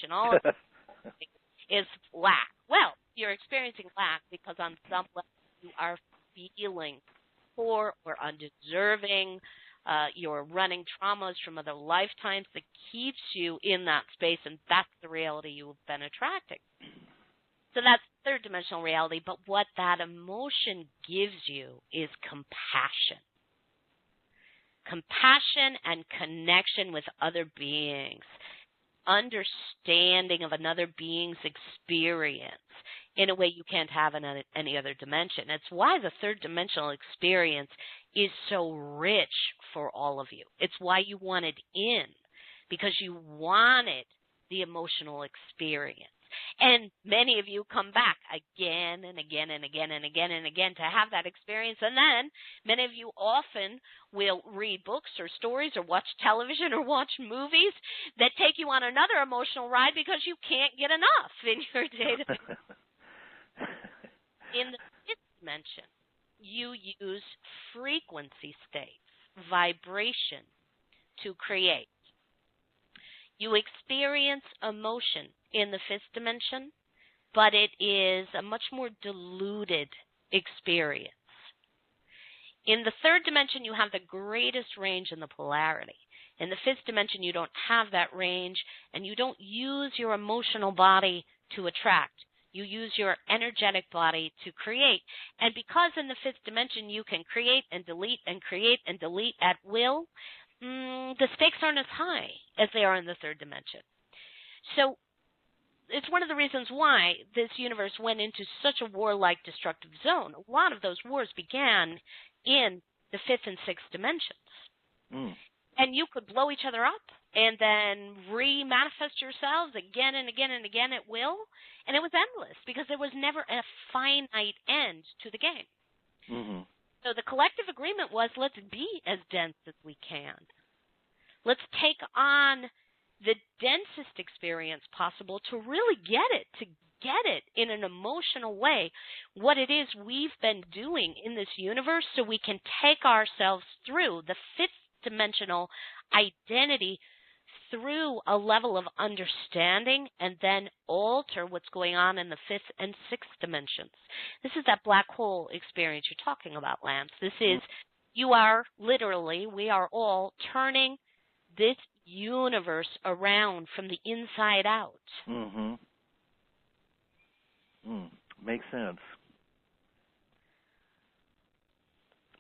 and all of it is lack. Well, you're experiencing lack because on some level you are feeling poor or undeserving. You're running traumas from other lifetimes that keeps you in that space, and that's the reality you've been attracting. So that's third dimensional reality, but what that emotion gives you is compassion. Compassion and connection with other beings, understanding of another being's experience in a way you can't have in any other dimension. It's why the third dimensional experience is so rich for all of you. It's why you wanted in, because you wanted the emotional experience. And many of you come back again and again and again and again and again to have that experience. And then many of you often will read books or stories or watch television or watch movies that take you on another emotional ride because you can't get enough in your day-to-day. In the fifth dimension, you use frequency states, vibration, to create. You experience emotion in the fifth dimension, but it is a much more diluted experience. In the third dimension, you have the greatest range in the polarity. In the fifth dimension, you don't have that range, and you don't use your emotional body to attract. You use your energetic body to create. And because in the fifth dimension you can create and delete at will, the stakes aren't as high as they are in the third dimension. So it's one of the reasons why this universe went into such a warlike destructive zone. A lot of those wars began in the fifth and sixth dimensions. And you could blow each other up and then re-manifest yourselves again and again and again at will. And it was endless because there was never a finite end to the game. Mm-hmm. So the collective agreement was, let's be as dense as we can. Let's take on the densest experience possible to really get it in an emotional way, what it is we've been doing in this universe, so we can take ourselves through the fifth dimensional identity through a level of understanding and then alter what's going on in the fifth and sixth dimensions. This is that black hole experience you're talking about, Lance. This is, you are literally, we are all turning this universe around from the inside out. Mm-hmm. Makes sense.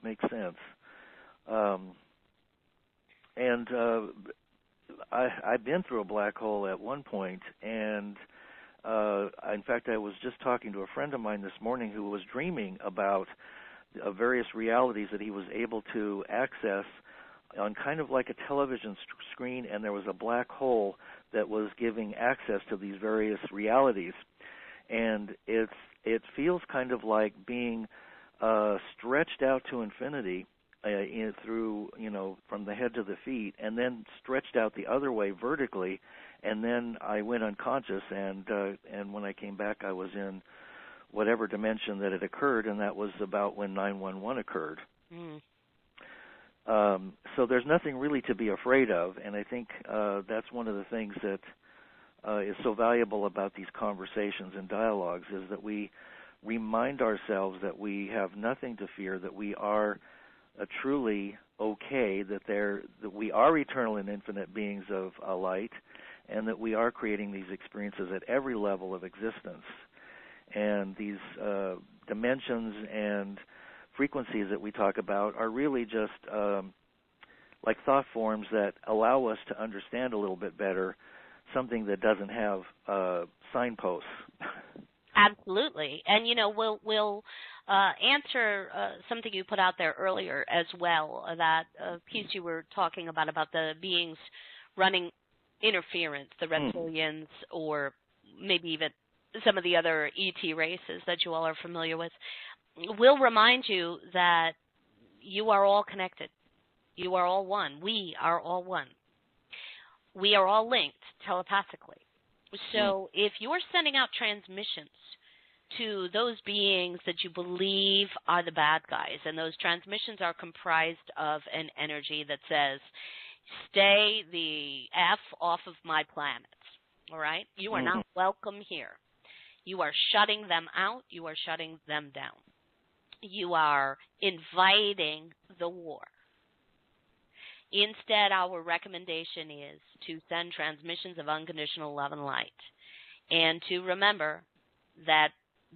Makes sense. I've been through a black hole at one point, and in fact, I was just talking to a friend of mine this morning who was dreaming about various realities that he was able to access on kind of like a television screen, and there was a black hole that was giving access to these various realities. And it feels kind of like being stretched out to infinity through, from the head to the feet, and then stretched out the other way vertically, and then I went unconscious, and when I came back, I was in whatever dimension that it occurred, and that was about when 9/11 occurred. So there's nothing really to be afraid of, and I think that's one of the things that is so valuable about these conversations and dialogues, is that we remind ourselves that we have nothing to fear, that we are truly okay, that we are eternal and infinite beings of light, and that we are creating these experiences at every level of existence. And these dimensions and frequencies that we talk about are really just like thought forms that allow us to understand a little bit better something that doesn't have signposts. Absolutely. And, we'll answer something you put out there earlier as well, that piece you were talking about the beings running interference, the reptilians, or maybe even some of the other ET races that you all are familiar with. We'll remind you that you are all connected. You are all one. We are all one. We are all linked telepathically. So if you're sending out transmissions to those beings that you believe are the bad guys, and those transmissions are comprised of an energy that says, stay the F off of my planet, all right? You are not welcome here. You are shutting them out. You are shutting them down. You are inviting the war. Instead, our recommendation is to send transmissions of unconditional love and light, and to remember that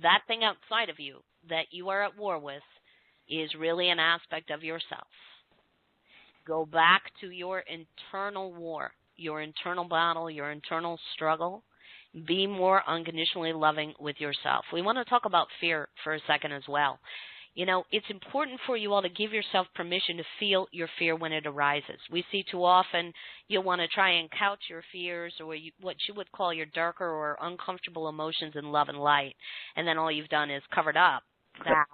that thing outside of you that you are at war with is really an aspect of yourself. Go back to your internal war, your internal battle, your internal struggle. Be more unconditionally loving with yourself. We want to talk about fear for a second as well. It's important for you all to give yourself permission to feel your fear when it arises. We see too often you'll want to try and couch your fears or what you would call your darker or uncomfortable emotions in love and light, and then all you've done is covered up that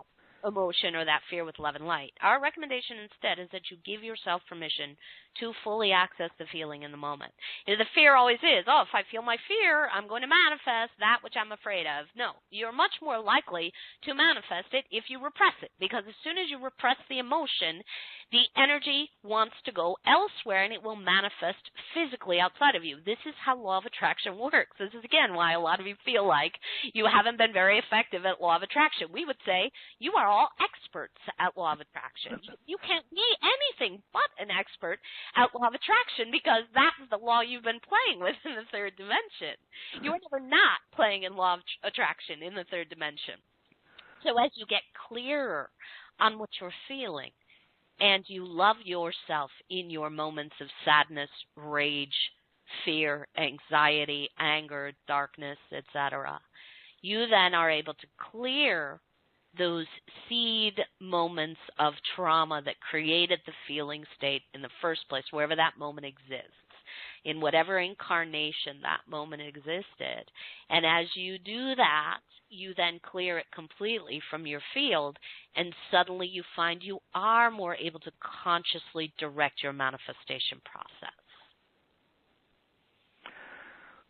emotion or that fear with love and light. Our recommendation instead is that you give yourself permission to fully access the feeling in the moment. The fear always is, if I feel my fear, I'm going to manifest that which I'm afraid of. No, you're much more likely to manifest it if you repress it, because as soon as you repress the emotion, the energy wants to go elsewhere and it will manifest physically outside of you. This is how law of attraction works. This is, again, why a lot of you feel like you haven't been very effective at law of attraction. We would say you are all experts at law of attraction. You can't be anything but an expert at law of attraction, because that's the law you've been playing with in the third dimension. You are never not playing in law of attraction in the third dimension. So as you get clearer on what you're feeling, and you love yourself in your moments of sadness, rage, fear, anxiety, anger, darkness, etc., you then are able to clear those seed moments of trauma that created the feeling state in the first place, wherever that moment exists, in whatever incarnation that moment existed. And as you do that, you then clear it completely from your field, and suddenly you find you are more able to consciously direct your manifestation process.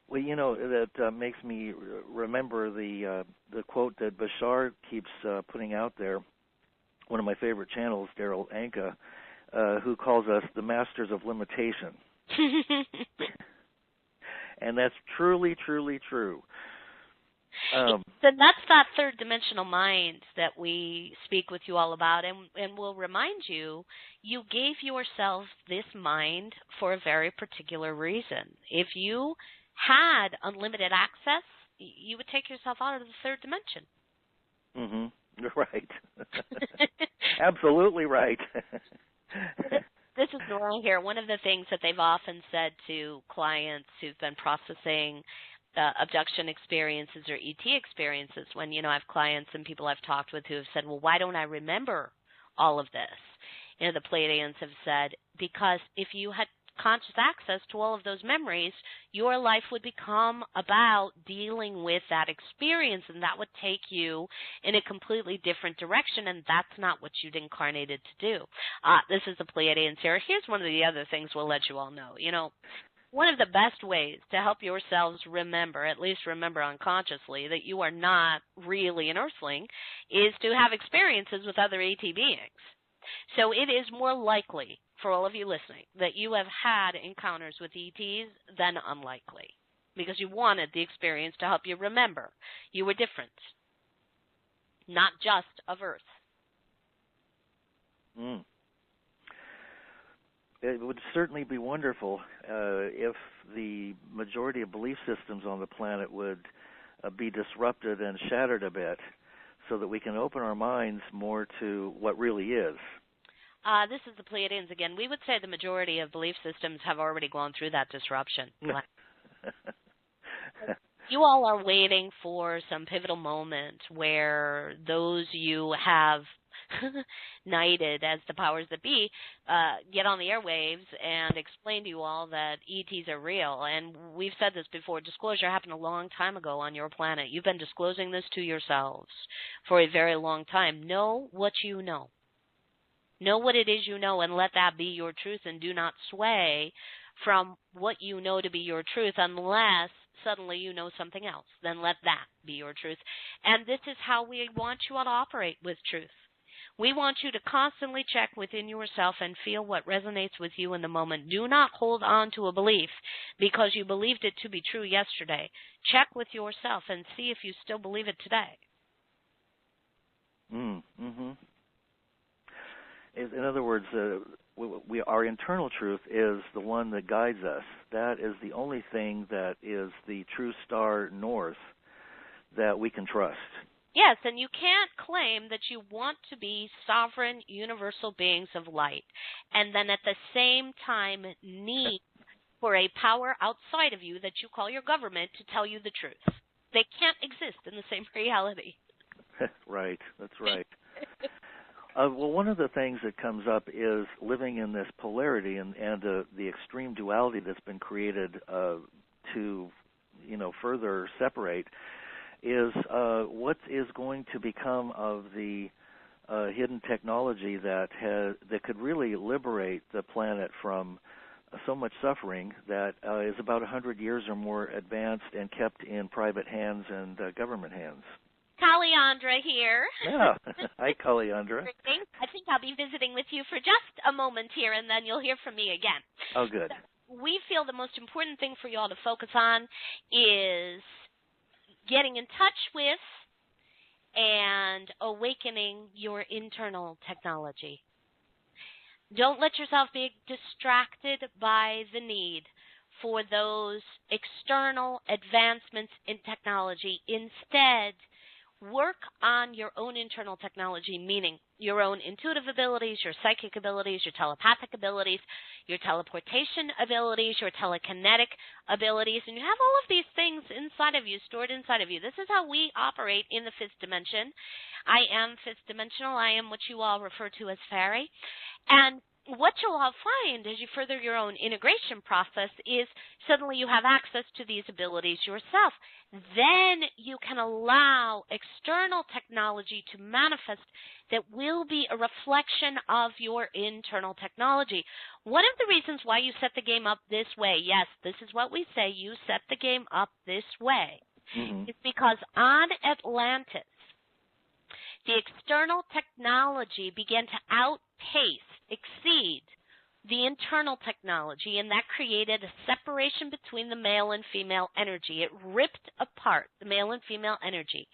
Well, that makes me remember the quote that Bashar keeps putting out there, one of my favorite channels, Daryl Anka, who calls us the masters of limitation. And that's truly, truly true. And that's that third dimensional mind that we speak with you all about, and we'll remind you, you gave yourself this mind for a very particular reason. If you had unlimited access, you would take yourself out of the third dimension. Mm-hmm. Right. Absolutely right. This is Nora here. One of the things that they've often said to clients who've been processing abduction experiences or ET experiences, when, I have clients and people I've talked with who have said, well, why don't I remember all of this? The Pleiadians have said, because if you had conscious access to all of those memories, your life would become about dealing with that experience, and that would take you in a completely different direction, and that's not what you'd incarnated to do. This is the Pleiadians here. Here's one of the other things we'll let you all know. One of the best ways to help yourselves remember, at least remember unconsciously, that you are not really an Earthling, is to have experiences with other ET beings. So it is more likely, for all of you listening, that you have had encounters with ETs than unlikely, because you wanted the experience to help you remember you were different, not just of Earth. it would certainly be wonderful if the majority of belief systems on the planet would be disrupted and shattered a bit so that we can open our minds more to what really is. This is the Pleiadians again. We would say the majority of belief systems have already gone through that disruption. You all are waiting for some pivotal moment where those you have knighted as the powers that be get on the airwaves and explain to you all that ETs are real. And we've said this before. Disclosure happened a long time ago on your planet. You've been disclosing this to yourselves for a very long time. Know what you know. Know what it is you know, and let that be your truth, and do not sway from what you know to be your truth unless suddenly you know something else. Then let that be your truth. And this is how we want you all to operate with truth. We want you to constantly check within yourself and feel what resonates with you in the moment. Do not hold on to a belief because you believed it to be true yesterday. Check with yourself and see if you still believe it today. Mm-hmm. In other words, our internal truth is the one that guides us. That is the only thing that is the true star north that we can trust. Yes, and you can't claim that you want to be sovereign, universal beings of light, and then at the same time need for a power outside of you that you call your government to tell you the truth. They can't exist in the same reality. Right, that's right. Well, one of the things that comes up is living in this polarity and the extreme duality that's been created to, further separate is what is going to become of the hidden technology that could really liberate the planet from so much suffering that is about 100 years or more advanced and kept in private hands and government hands. Kaliandra here. Yeah. Hi, Kaliandra. I think I'll be visiting with you for just a moment here, and then you'll hear from me again. Oh, good. So we feel the most important thing for you all to focus on is getting in touch with and awakening your internal technology. Don't let yourself be distracted by the need for those external advancements in technology. Instead, work on your own internal technology, meaning your own intuitive abilities, your psychic abilities, your telepathic abilities, your teleportation abilities, your telekinetic abilities, and you have all of these things inside of you, stored inside of you. This is how we operate in the fifth dimension. I am fifth dimensional. I am what you all refer to as fairy. And what you'll all find as you further your own integration process is suddenly you have access to these abilities yourself. Then you can allow external technology to manifest that will be a reflection of your internal technology. One of the reasons why you set the game up this way, yes, this is what we say, you set the game up this way, is because on Atlantis, the external technology began to exceed the internal technology, and that created a separation between the male and female energy. It ripped apart the male and female energy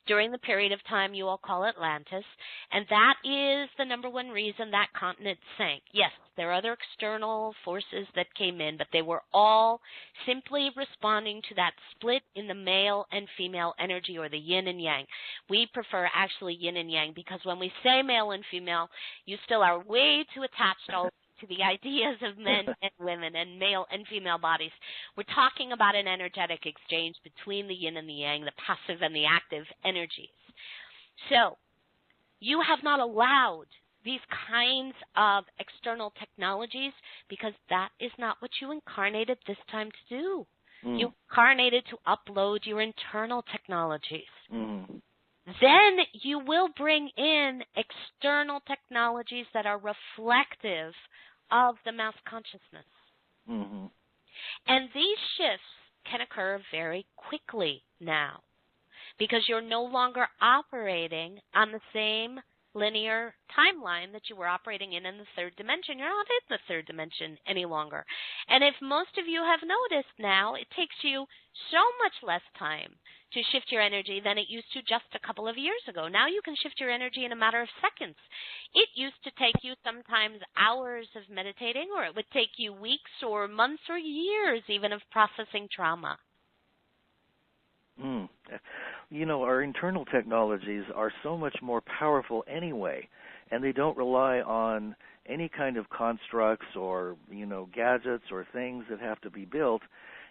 during the period of time you all call Atlantis, and that is the number one reason that continent sank. Yes, there are other external forces that came in, but they were all simply responding to that split in the male and female energy, or the yin and yang. We prefer actually yin and yang, because when we say male and female, you still are way too attached all to the ideas of men and women and male and female bodies. We're talking about an energetic exchange between the yin and the yang, the passive and the active energies. So you have not allowed these kinds of external technologies because that is not what you incarnated this time to do. You incarnated to upload your internal technologies. Then you will bring in external technologies that are reflective of the mass consciousness. And these shifts can occur very quickly now because you're no longer operating on the same linear timeline that you were operating in the third dimension. You're not in the third dimension any longer. And if most of you have noticed now, it takes you so much less time to shift your energy than it used to just a couple of years ago. Now you can shift your energy in a matter of seconds. It used to take you sometimes hours of meditating, or it would take you weeks or months or years even of processing trauma. You know, our internal technologies are so much more powerful anyway, and they don't rely on any kind of constructs or, you know, gadgets or things that have to be built.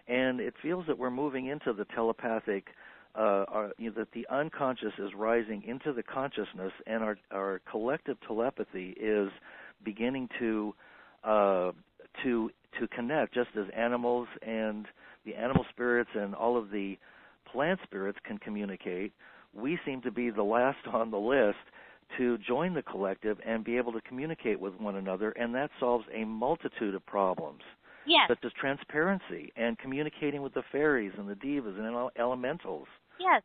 And it feels that we're moving into the telepathic, that the unconscious is rising into the consciousness, and our collective telepathy is beginning to connect, just as animals and the animal spirits and all of the plant spirits can communicate. We seem to be the last on the list to join the collective and be able to communicate with one another, and that solves a multitude of problems. Yes. Such as transparency and communicating with the fairies and the divas and elementals. Yes.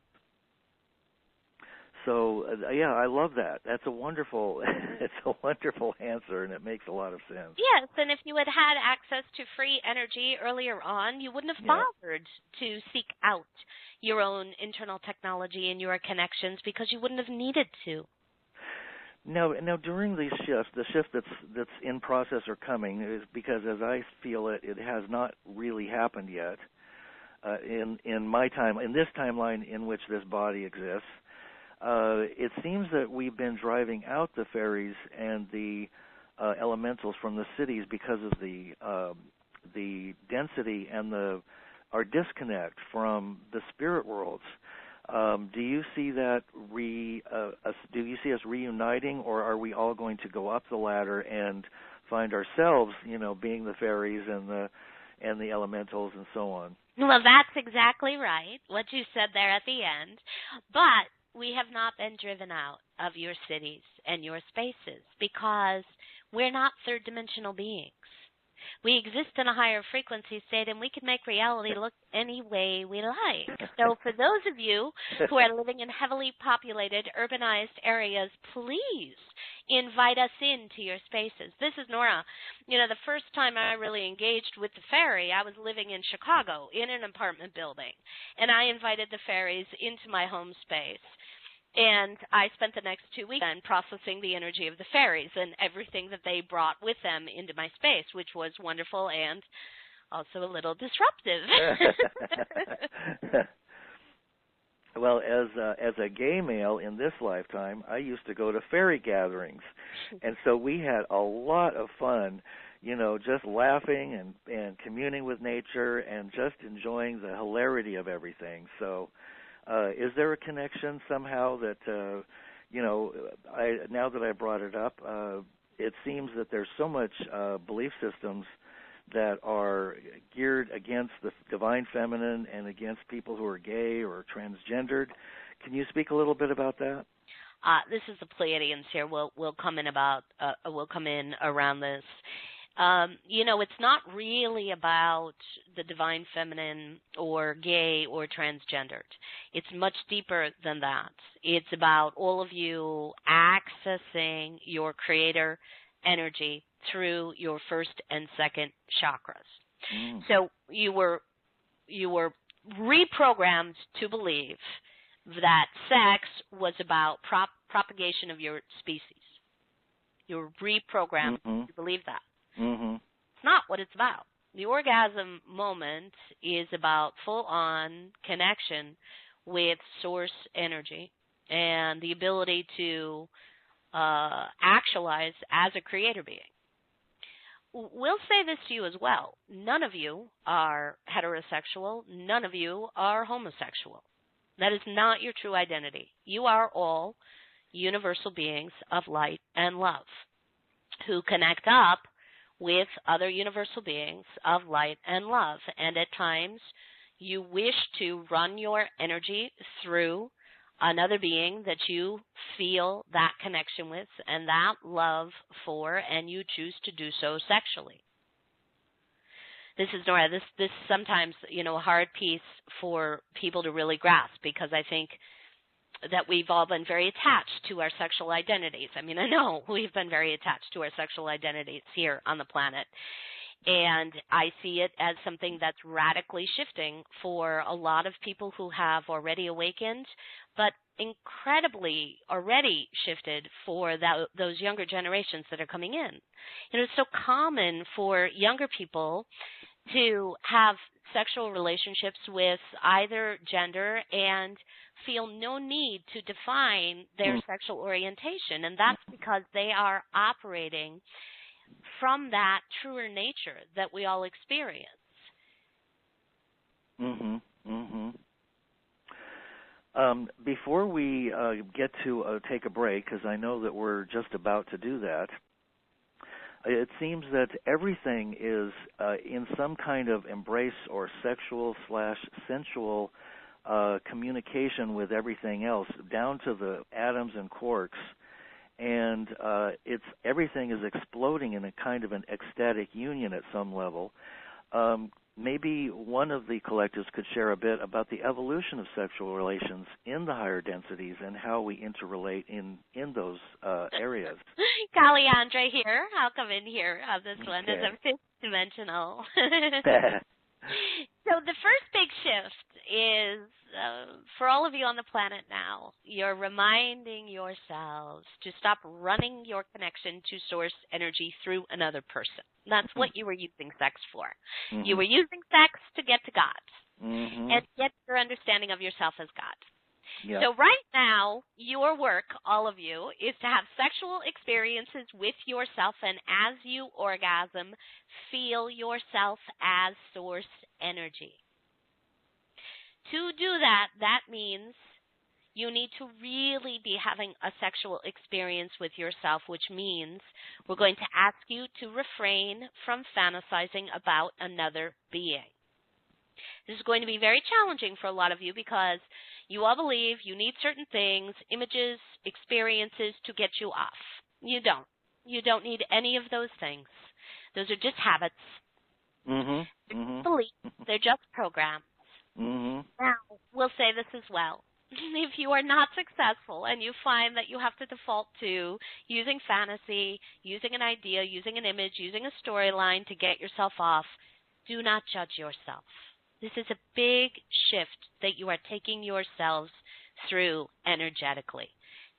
So, yeah, I love that. That's a wonderful, it's a wonderful answer, and it makes a lot of sense. Yes, and if you had had access to free energy earlier on, you wouldn't have bothered to seek out your own internal technology and your connections because you wouldn't have needed to. Now, during these shifts, the shift that's in process or coming, is because as I feel it, it has not really happened yet. In my time, in this timeline in which this body exists, it seems that we've been driving out the fairies and the elementals from the cities because of the density and our disconnect from the spirit worlds. Do you see that? Do you see us reuniting, or are we all going to go up the ladder and find ourselves, you know, being the fairies and the elementals and so on? Well, that's exactly right, what you said there at the end. But we have not been driven out of your cities and your spaces because we're not third-dimensional beings. We exist in a higher frequency state, and we can make reality look any way we like. So for those of you who are living in heavily populated, urbanized areas, please invite us into your spaces. This is Nora. You know, the first time I really engaged with the fairy, I was living in Chicago in an apartment building, and I invited the fairies into my home space. And I spent the next 2 weeks processing the energy of the fairies and everything that they brought with them into my space, which was wonderful and also a little disruptive. Well, as a gay male in this lifetime, I used to go to fairy gatherings, and so we had a lot of fun, you know, just laughing and communing with nature and just enjoying the hilarity of everything. So. Is there a connection somehow that, you know, now that I brought it up, it seems that there's so much belief systems that are geared against the divine feminine and against people who are gay or transgendered. Can you speak a little bit about that? This is the Pleiadians here. We'll come in around this. You know, it's not really about the divine feminine or gay or transgendered. It's much deeper than that. It's about all of you accessing your creator energy through your first and second chakras. So you were reprogrammed to believe that sex was about propagation of your species. You were reprogrammed to believe that. It's not what it's about. The orgasm moment is about full-on connection with source energy and the ability to actualize as a creator being. We'll say this to you as well. None of you are heterosexual. None of you are homosexual. That is not your true identity. You are all universal beings of light and love who connect up with other universal beings of light and love. And at times, you wish to run your energy through another being that you feel that connection with and that love for, and you choose to do so sexually. This is Nora. This is sometimes, you know, a hard piece for people to really grasp, because I think that we've all been very attached to our sexual identities. I mean, I know we've been very attached to our sexual identities here on the planet. And I see it as something that's radically shifting for a lot of people who have already awakened, but incredibly already shifted for those younger generations that are coming in. It's so common for younger people to have sexual relationships with either gender and feel no need to define their sexual orientation. And that's because they are operating from that truer nature that we all experience. Before we get to take a break, because I know that we're just about to do that, it seems that everything is in some kind of embrace or sexual/sensual communication with everything else, down to the atoms and quarks. And everything is exploding in a kind of an ecstatic union at some level. Maybe one of the collectives could share a bit about the evolution of sexual relations in the higher densities and how we interrelate in those areas. Golly, Andre here. I'll come in here on this one as a fifth dimensional. So the first big shift is, for all of you on the planet now, you're reminding yourselves to stop running your connection to source energy through another person. That's what you were using sex for. You were using sex to get to God and get your understanding of yourself as God. Yep. So right now, your work, all of you, is to have sexual experiences with yourself, and as you orgasm, feel yourself as source energy. To do that, that means you need to really be having a sexual experience with yourself, which means we're going to ask you to refrain from fantasizing about another being. This is going to be very challenging for a lot of you because you all believe you need certain things, images, experiences to get you off. You don't. You don't need any of those things. Those are just habits. They're beliefs. They're just programs. Now, we'll say this as well. If you are not successful and you find that you have to default to using fantasy, using an idea, using an image, using a storyline to get yourself off, do not judge yourself. This is a big shift that you are taking yourselves through energetically.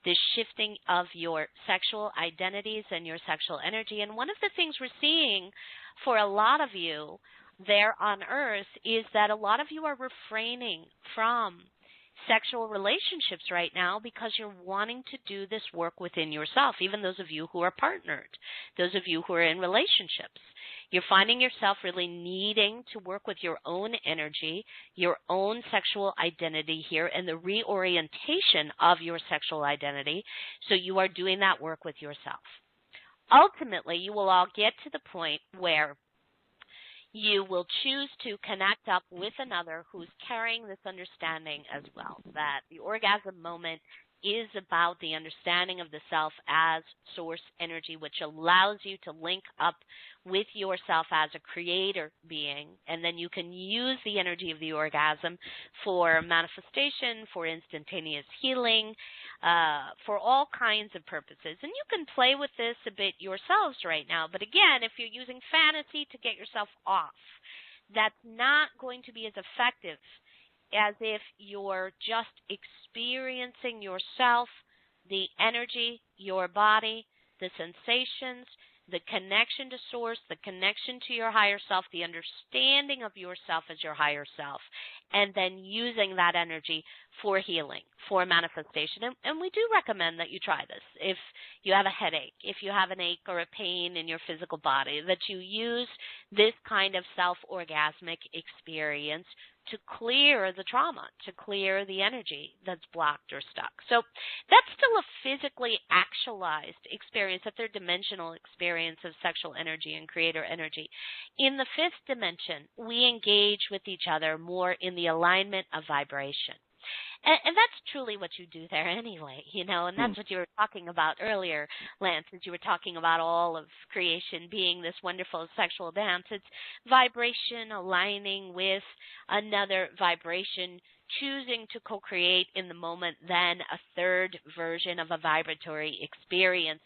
This shifting of your sexual identities and your sexual energy. And one of the things we're seeing for a lot of you there on Earth is that a lot of you are refraining from sexual relationships right now because you're wanting to do this work within yourself, even those of you who are partnered, those of you who are in relationships. You're finding yourself really needing to work with your own energy, your own sexual identity here, and the reorientation of your sexual identity, so you are doing that work with yourself. Ultimately, you will all get to the point where you will choose to connect up with another who's carrying this understanding as well, that the orgasm moment is about the understanding of the self as source energy, which allows you to link up with yourself as a creator being, and then you can use the energy of the orgasm for manifestation, for instantaneous healing, for all kinds of purposes. And you can play with this a bit yourselves right now, but again, if you're using fantasy to get yourself off, that's not going to be as effective as if you're just experiencing yourself, the energy, your body, the sensations, the connection to source, the connection to your higher self, the understanding of yourself as your higher self, and then using that energy for healing, for manifestation. And we do recommend that you try this. If you have a headache, if you have an ache or a pain in your physical body, that you use this kind of self-orgasmic experience to clear the trauma, to clear the energy that's blocked or stuck. So that's still a physically actualized experience, a third dimensional experience of sexual energy and creator energy. In the fifth dimension, we engage with each other more in the alignment of vibration. And that's truly what you do there anyway, and that's what you were talking about earlier, Lance, as you were talking about all of creation being this wonderful sexual dance. It's vibration aligning with another vibration, choosing to co-create in the moment, then a third version of a vibratory experience.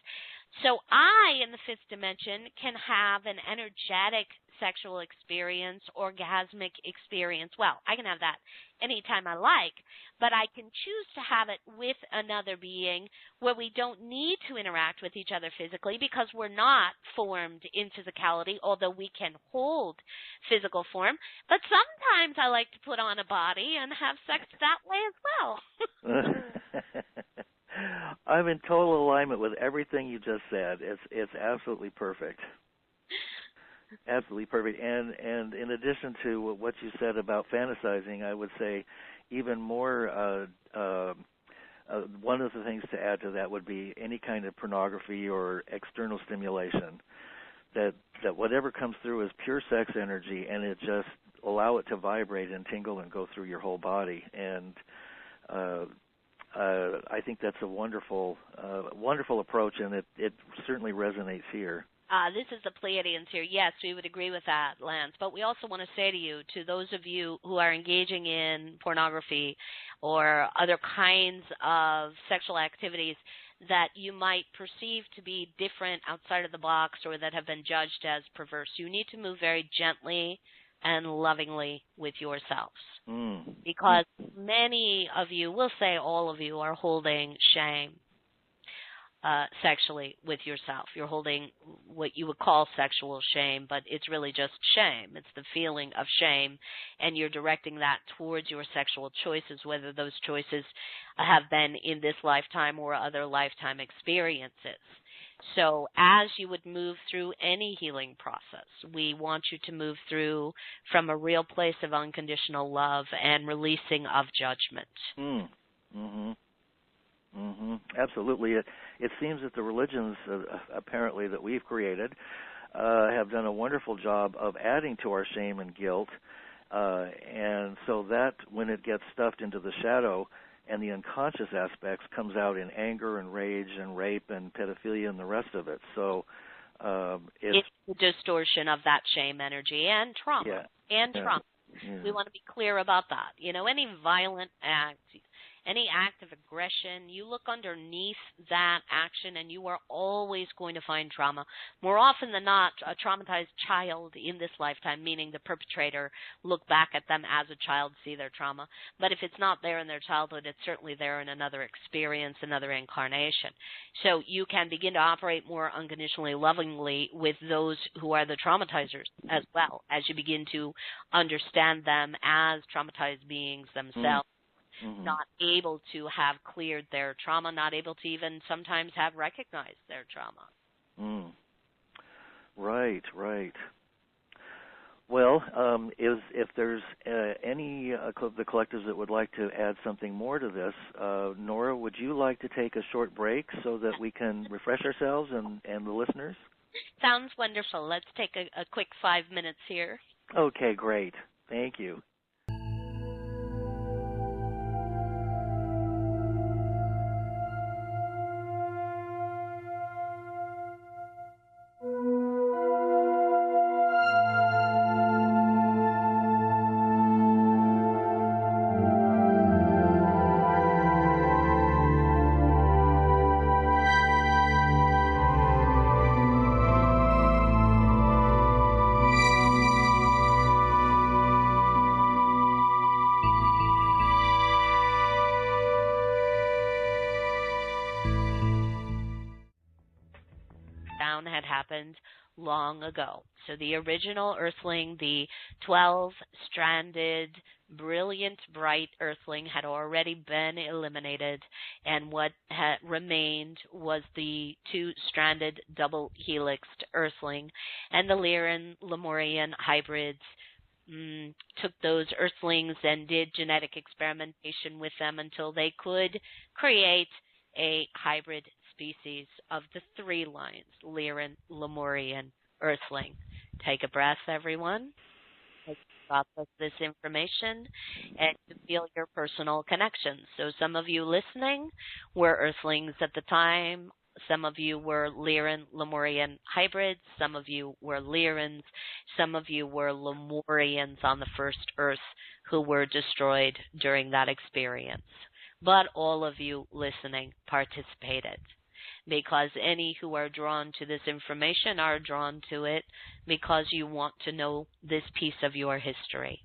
So I, in the fifth dimension, can have an energetic sexual experience, orgasmic experience, well, I can have that anytime I like, but I can choose to have it with another being where we don't need to interact with each other physically because we're not formed in physicality, although we can hold physical form. But sometimes I like to put on a body and have sex that way as well. I'm in total alignment with everything you just said. It's absolutely perfect. Absolutely perfect. And in addition to what you said about fantasizing, I would say even more, one of the things to add to that would be any kind of pornography or external stimulation, that whatever comes through is pure sex energy, and it just allow it to vibrate and tingle and go through your whole body. And I think that's a wonderful approach, and it certainly resonates here. This is the Pleiadians here. Yes, we would agree with that, Lance. But we also want to say to you, to those of you who are engaging in pornography or other kinds of sexual activities that you might perceive to be different outside of the box or that have been judged as perverse, you need to move very gently and lovingly with yourselves. Because many of you, we'll say all of you, are holding shame sexually with yourself. You're holding what you would call sexual shame, but it's really just shame. It's the feeling of shame, and you're directing that towards your sexual choices, whether those choices have been in this lifetime or other lifetime experiences. So as you would move through any healing process, we want you to move through from a real place of unconditional love and releasing of judgment. Absolutely. It seems that the religions, apparently, that we've created have done a wonderful job of adding to our shame and guilt, and so that when it gets stuffed into the shadow and the unconscious aspects comes out in anger and rage and rape and pedophilia and the rest of it. So it's the distortion of that shame energy and trauma. Yeah. We want to be clear about that. You know, any violent act, any act of aggression, you look underneath that action and you are always going to find trauma. More often than not, a traumatized child in this lifetime, meaning the perpetrator, look back at them as a child, see their trauma. But if it's not there in their childhood, it's certainly there in another experience, another incarnation. So you can begin to operate more unconditionally, lovingly with those who are the traumatizers as well, as you begin to understand them as traumatized beings themselves. Not able to have cleared their trauma, not able to even sometimes have recognized their trauma. Right. Well, if there's any of the collectives that would like to add something more to this, Nora, would you like to take a short break so that we can refresh ourselves and the listeners? Sounds wonderful. Let's take a quick 5 minutes here. Okay, great. Thank you. Had happened long ago. So the original Earthling, the 12-stranded, brilliant, bright Earthling had already been eliminated, and what had remained was the 2-stranded, double-helixed Earthling, and the Lyran Lemurian hybrids took those Earthlings and did genetic experimentation with them until they could create a hybrid species of the 3 lines, Lyran, Lemurian, Earthling. Take a breath, everyone. Process this information and to feel your personal connections. So some of you listening were Earthlings at the time. Some of you were Lyran, Lemurian hybrids. Some of you were Lyrans. Some of you were Lemurians on the first Earth who were destroyed during that experience. But all of you listening participated. because any who are drawn to this information are drawn to it because you want to know this piece of your history.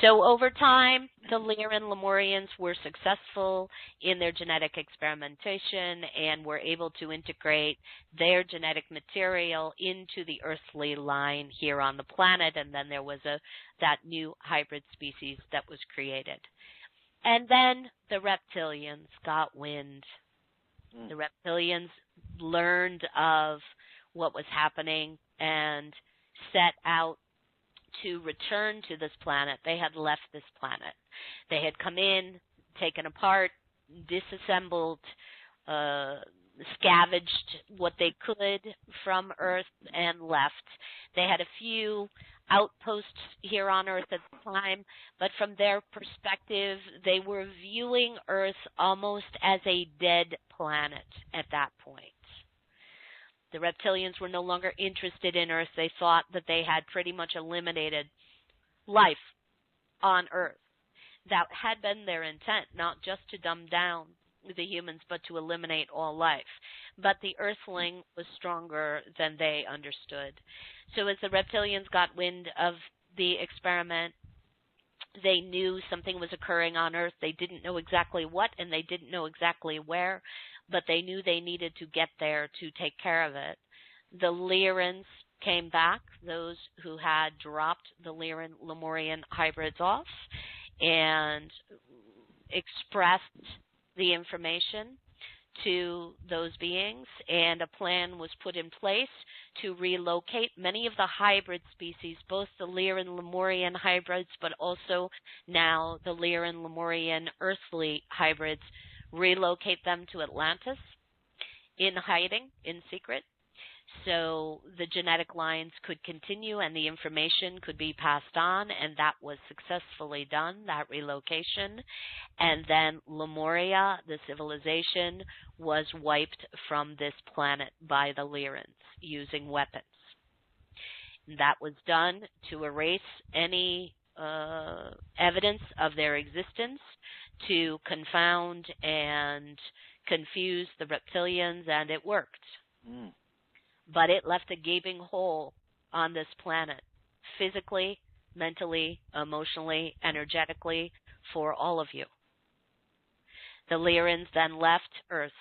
So over time, the Lyran Lemurians were successful in their genetic experimentation and were able to integrate their genetic material into the earthly line here on the planet, and then there was that new hybrid species that was created. And then the reptilians got wind. The reptilians learned of what was happening and set out to return to this planet. They had left this planet. They had come in, taken apart, disassembled, scavenged what they could from Earth, and left. They had a few outposts here on Earth at the time, but from their perspective, they were viewing Earth almost as a dead planet at that point. The reptilians were no longer interested in Earth. They thought that they had pretty much eliminated life on Earth. That had been their intent, not just to dumb down the humans, but to eliminate all life. But the Earthling was stronger than they understood. So as the reptilians got wind of the experiment, they knew something was occurring on Earth. They didn't know exactly what, and they didn't know exactly where, but they knew they needed to get there to take care of it. The Lyrans came back, those who had dropped the Lyran Lemurian hybrids off, and expressed the information to those beings, and a plan was put in place to relocate many of the hybrid species, both the Lyran Lemurian hybrids, but also now the Lyran Lemurian earthly hybrids, relocate them to Atlantis in hiding, in secret, so the genetic lines could continue and the information could be passed on, and that was successfully done, that relocation. And then Lemuria, the civilization, was wiped from this planet by the Lyrans using weapons. That was done to erase any evidence of their existence, to confound and confuse the reptilians, and it worked. But it left a gaping hole on this planet, physically, mentally, emotionally, energetically, for all of you. The Lyrans then left Earth.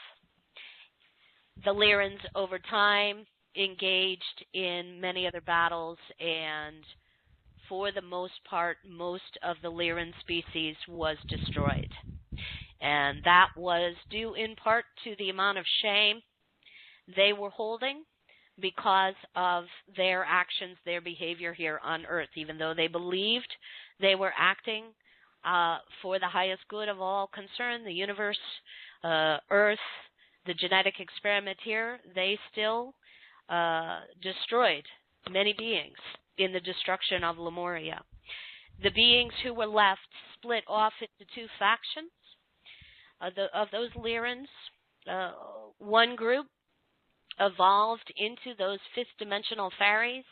The Lyrans, over time, engaged in many other battles, and for the most part, most of the Lyran species was destroyed. And that was due in part to the amount of shame they were holding because of their actions, their behavior here on Earth. Even though they believed they were acting for the highest good of all concerned, the universe, Earth, the genetic experiment here, they still destroyed many beings in the destruction of Lemuria. The beings who were left split off into two factions of those Lyrans. One group evolved into those fifth-dimensional Faeries,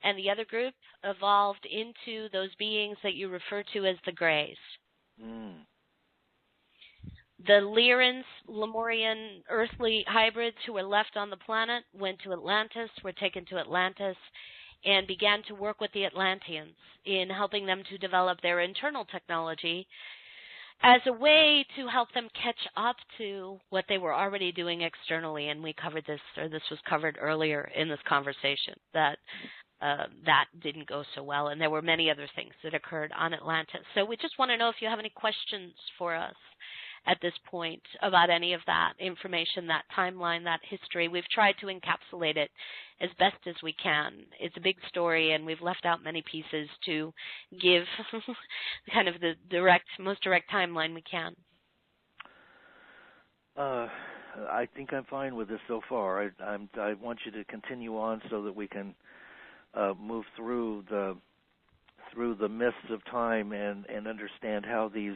and the other group evolved into those beings that you refer to as the Greys. The Lyrans, Lemurian earthly hybrids who were left on the planet, went to Atlantis, were taken to Atlantis, and began to work with the Atlanteans in helping them to develop their internal technology as a way to help them catch up to what they were already doing externally. And we covered this, or this was covered earlier in this conversation, that that didn't go so well. And there were many other things that occurred on Atlantis. So we just want to know if you have any questions for us at this point about any of that information, that timeline, that history. We've tried to encapsulate it as best as we can. It's a big story, and we've left out many pieces to give kind of the most direct timeline we can. I think I'm fine with this so far. I want you to continue on so that we can move through the mists of time and understand how these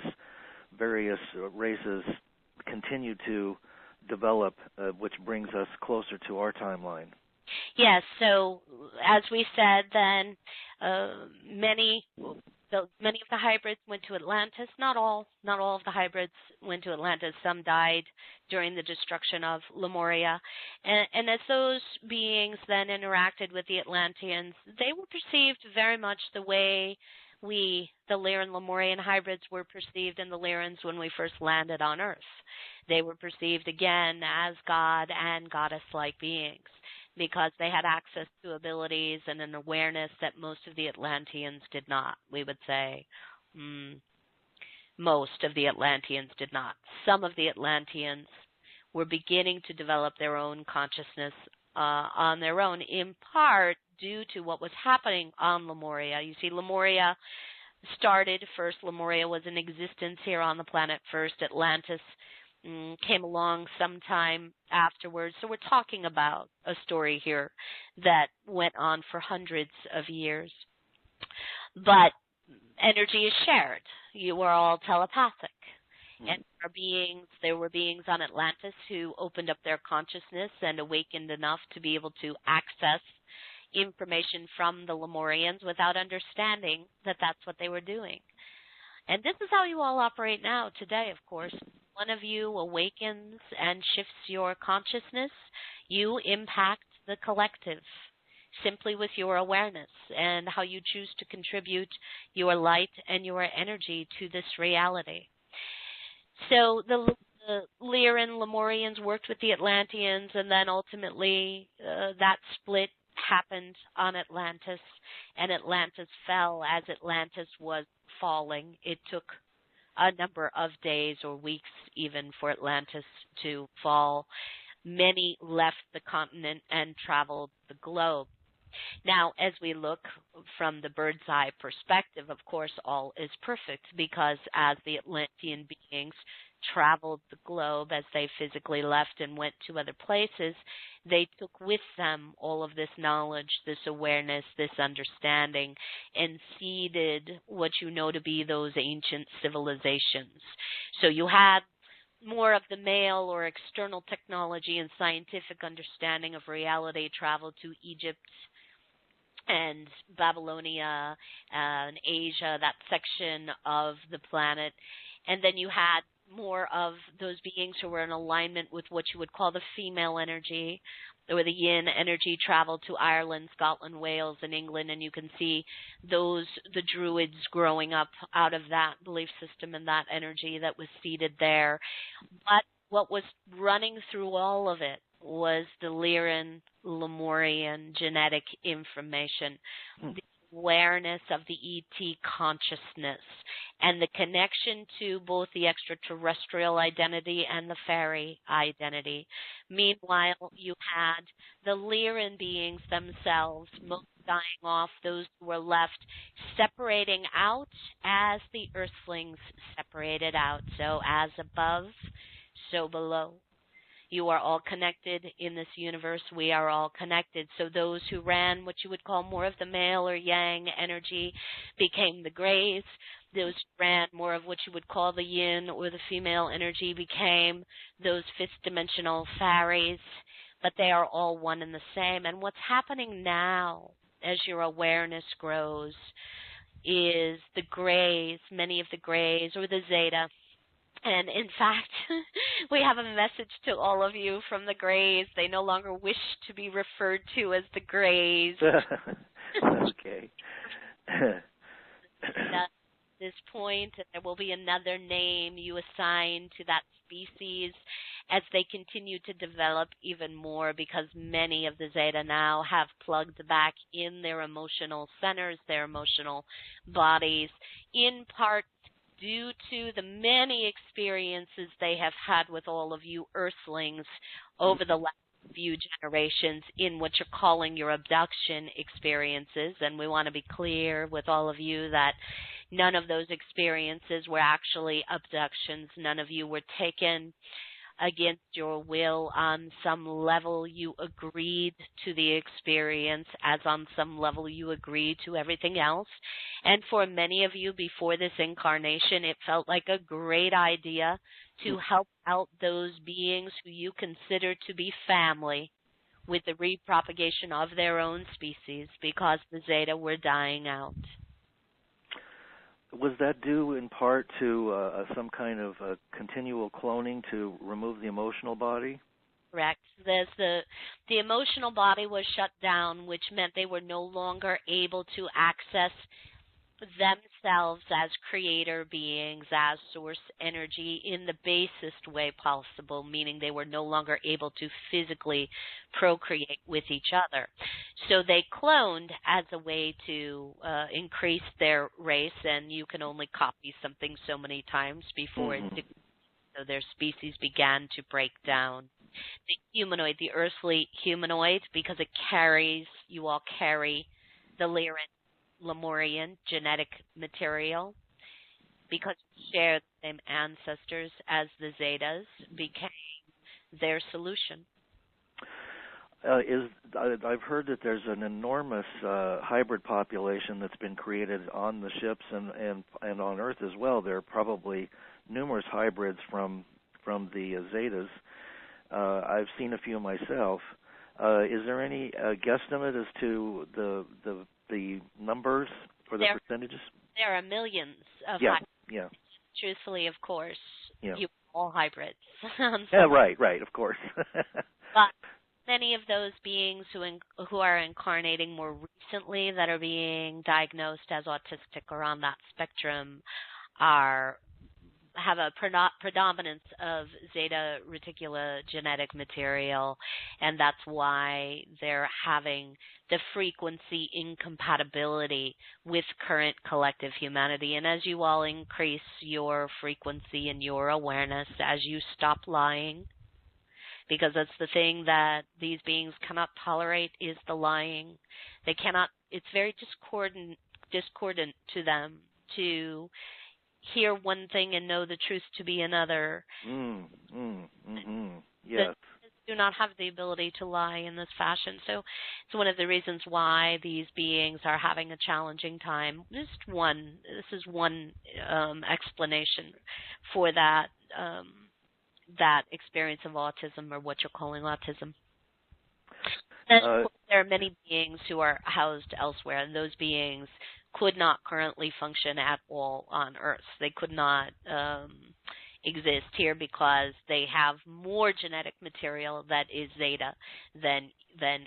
various races continue to develop, which brings us closer to our timeline. Yes, so as we said then, many Many of the hybrids went to Atlantis. Not all of the hybrids went to Atlantis. Some died during the destruction of Lemuria. And as those beings then interacted with the Atlanteans, they were perceived very much the way we, the Lyran Lemurian hybrids, were perceived in the Lyrans when we first landed on Earth. They were perceived again as God and goddess-like beings, because they had access to abilities and an awareness that most of the Atlanteans did not. We would say most of the Atlanteans did not. Some of the Atlanteans were beginning to develop their own consciousness on their own, in part due to what was happening on Lemuria. You see, Lemuria started first. Lemuria was in existence here on the planet first. Atlantis came along sometime afterwards. So we're talking about a story here that went on for hundreds of years. But energy is shared. You are all telepathic. And there were beings on Atlantis who opened up their consciousness and awakened enough to be able to access information from the Lemurians without understanding that that's what they were doing. And this is how you all operate now, today, of course. One of you awakens and shifts your consciousness, you impact the collective simply with your awareness and how you choose to contribute your light and your energy to this reality. So the Lyran Lemurians worked with the Atlanteans, and then ultimately that split happened on Atlantis, and Atlantis fell. As Atlantis was falling, it took a number of days or weeks even for Atlantis to fall. Many left the continent and traveled the globe. Now, as we look from the bird's eye perspective, of course, all is perfect, because as the Atlantean beings traveled the globe, as they physically left and went to other places, they took with them all of this knowledge, this awareness, this understanding, and seeded what you know to be those ancient civilizations. So you had more of the male or external technology and scientific understanding of reality traveled to Egypt and Babylonia and Asia, that section of the planet. And then you had more of those beings who were in alignment with what you would call the female energy, or the yin energy, traveled to Ireland, Scotland, Wales, and England, and you can see the druids growing up out of that belief system and that energy that was seeded there. But what was running through all of it was the Lyran Lemurian genetic information, the awareness of the ET consciousness, and the connection to both the extraterrestrial identity and the fairy identity. Meanwhile, you had the Lyran beings themselves, most dying off, those who were left separating out as the earthlings separated out. So as above, so below. You are all connected in this universe. We are all connected. So those who ran what you would call more of the male or yang energy became the grays. Those who ran more of what you would call the yin or the female energy became those fifth-dimensional Faeries. But they are all one and the same. And what's happening now as your awareness grows is the grays, many of the grays, or the Zeta. And in fact, we have a message to all of you from the Greys. They no longer wish to be referred to as the Greys. Okay. At this point, there will be another name you assign to that species as they continue to develop even more, because many of the Zeta now have plugged back in their emotional centers, their emotional bodies, in part due to the many experiences they have had with all of you Earthlings over the last few generations in what you're calling your abduction experiences. And we want to be clear with all of you that none of those experiences were actually abductions. None of you were taken against your will. On some level you agreed to the experience, as on some level you agreed to everything else. And for many of you before this incarnation, it felt like a great idea to help out those beings who you consider to be family with the repropagation of their own species, because the Zeta were dying out. Was that due in part to some kind of continual cloning to remove the emotional body? Correct. The emotional body was shut down, which meant they were no longer able to access themselves as creator beings, as source energy in the basest way possible, meaning they were no longer able to physically procreate with each other. So they cloned as a way to increase their race, and you can only copy something so many times before so their species began to break down. The humanoid, the earthly humanoid, because it carries, you all carry the Lyrans, Lemurian genetic material, because we share the same ancestors as the Zetas, became their solution. I've heard that there's an enormous hybrid population that's been created on the ships and on Earth as well. There are probably numerous hybrids from the Zetas. I've seen a few myself. Is there any guesstimate as to the numbers or the percentages? There are millions of hybrids. Yeah. Truthfully, of course, yeah. You all hybrids. Yeah, right, of course. But many of those beings who are incarnating more recently, that are being diagnosed as autistic or on that spectrum, have a predominance of Zeta Reticula genetic material, and that's why they're having the frequency incompatibility with current collective humanity. And as you all increase your frequency and your awareness, as you stop lying, because that's the thing that these beings cannot tolerate, is the lying. They cannot, it's very discordant to them to hear one thing and know the truth to be another. Yes. Do not have the ability to lie in this fashion. So it's one of the reasons why these beings are having a challenging time. This is one explanation for that experience of autism, or what you're calling autism. And of course, there are many beings who are housed elsewhere, and those beings could not currently function at all on Earth. They could not exist here because they have more genetic material that is Zeta than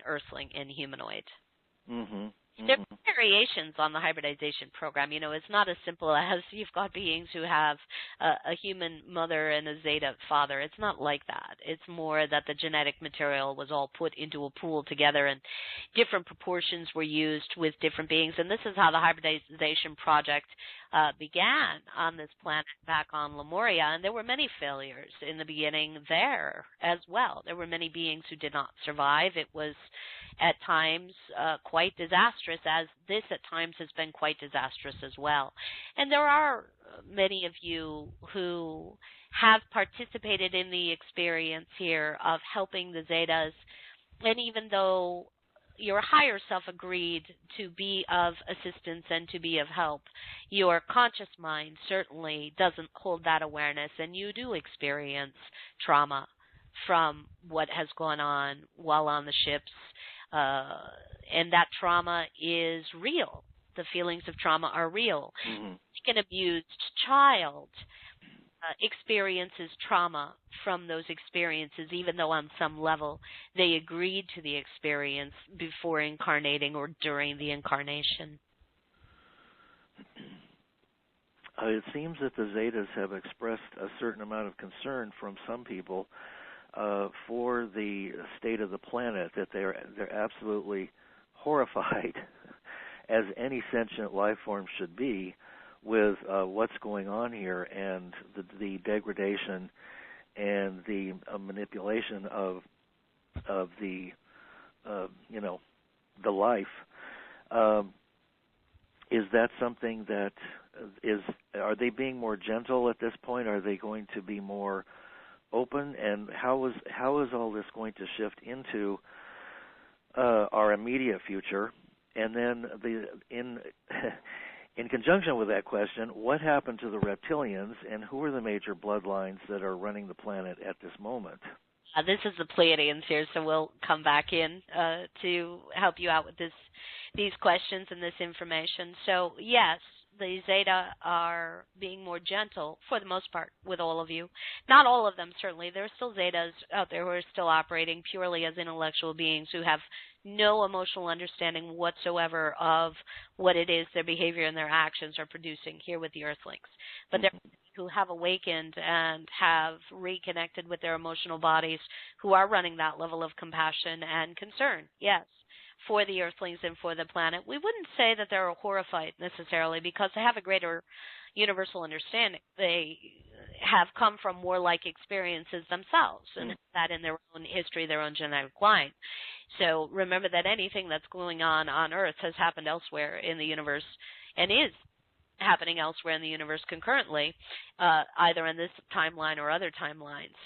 Earthling and humanoid. There are variations on the hybridization program. You know, it's not as simple as you've got beings who have a human mother and a Zeta father. It's not like that. It's more that the genetic material was all put into a pool together, and different proportions were used with different beings. And this is how the hybridization project began on this planet back on Lemuria. And there were many failures in the beginning there as well. There were many beings who did not survive. It was at times quite disastrous, as this at times has been quite disastrous as well. And there are many of you who have participated in the experience here of helping the Zetas, and even though your higher self agreed to be of assistance and to be of help, your conscious mind certainly doesn't hold that awareness, and you do experience trauma from what has gone on while on the ships. And that trauma is real. The feelings of trauma are real. An abused child experiences trauma from those experiences, even though on some level they agreed to the experience before incarnating or during the incarnation. It seems that the Zetas have expressed a certain amount of concern from some people for the state of the planet, that they're absolutely horrified, as any sentient life form should be, with what's going on here, and the degradation and the manipulation of the the life. Is that something that are they being more gentle at this point? Are they going to be more open? And how is all this going to shift into our immediate future? And then in conjunction with that question, what happened to the reptilians, and who are the major bloodlines that are running the planet at this moment? This is the Pleiadians here, so we'll come back in to help you out with these questions and this information. So yes, the Zeta are being more gentle, for the most part, with all of you. Not all of them, certainly. There are still Zetas out there who are still operating purely as intellectual beings who have no emotional understanding whatsoever of what it is their behavior and their actions are producing here with the Earthlings. But there are who have awakened and have reconnected with their emotional bodies, who are running that level of compassion and concern, yes, for the Earthlings and for the planet. We wouldn't say that they're horrified necessarily, because they have a greater universal understanding. They have come from warlike experiences themselves, and that in their own history, their own genetic line. So remember that anything that's going on Earth has happened elsewhere in the universe and is happening elsewhere in the universe concurrently, either in this timeline or other timelines.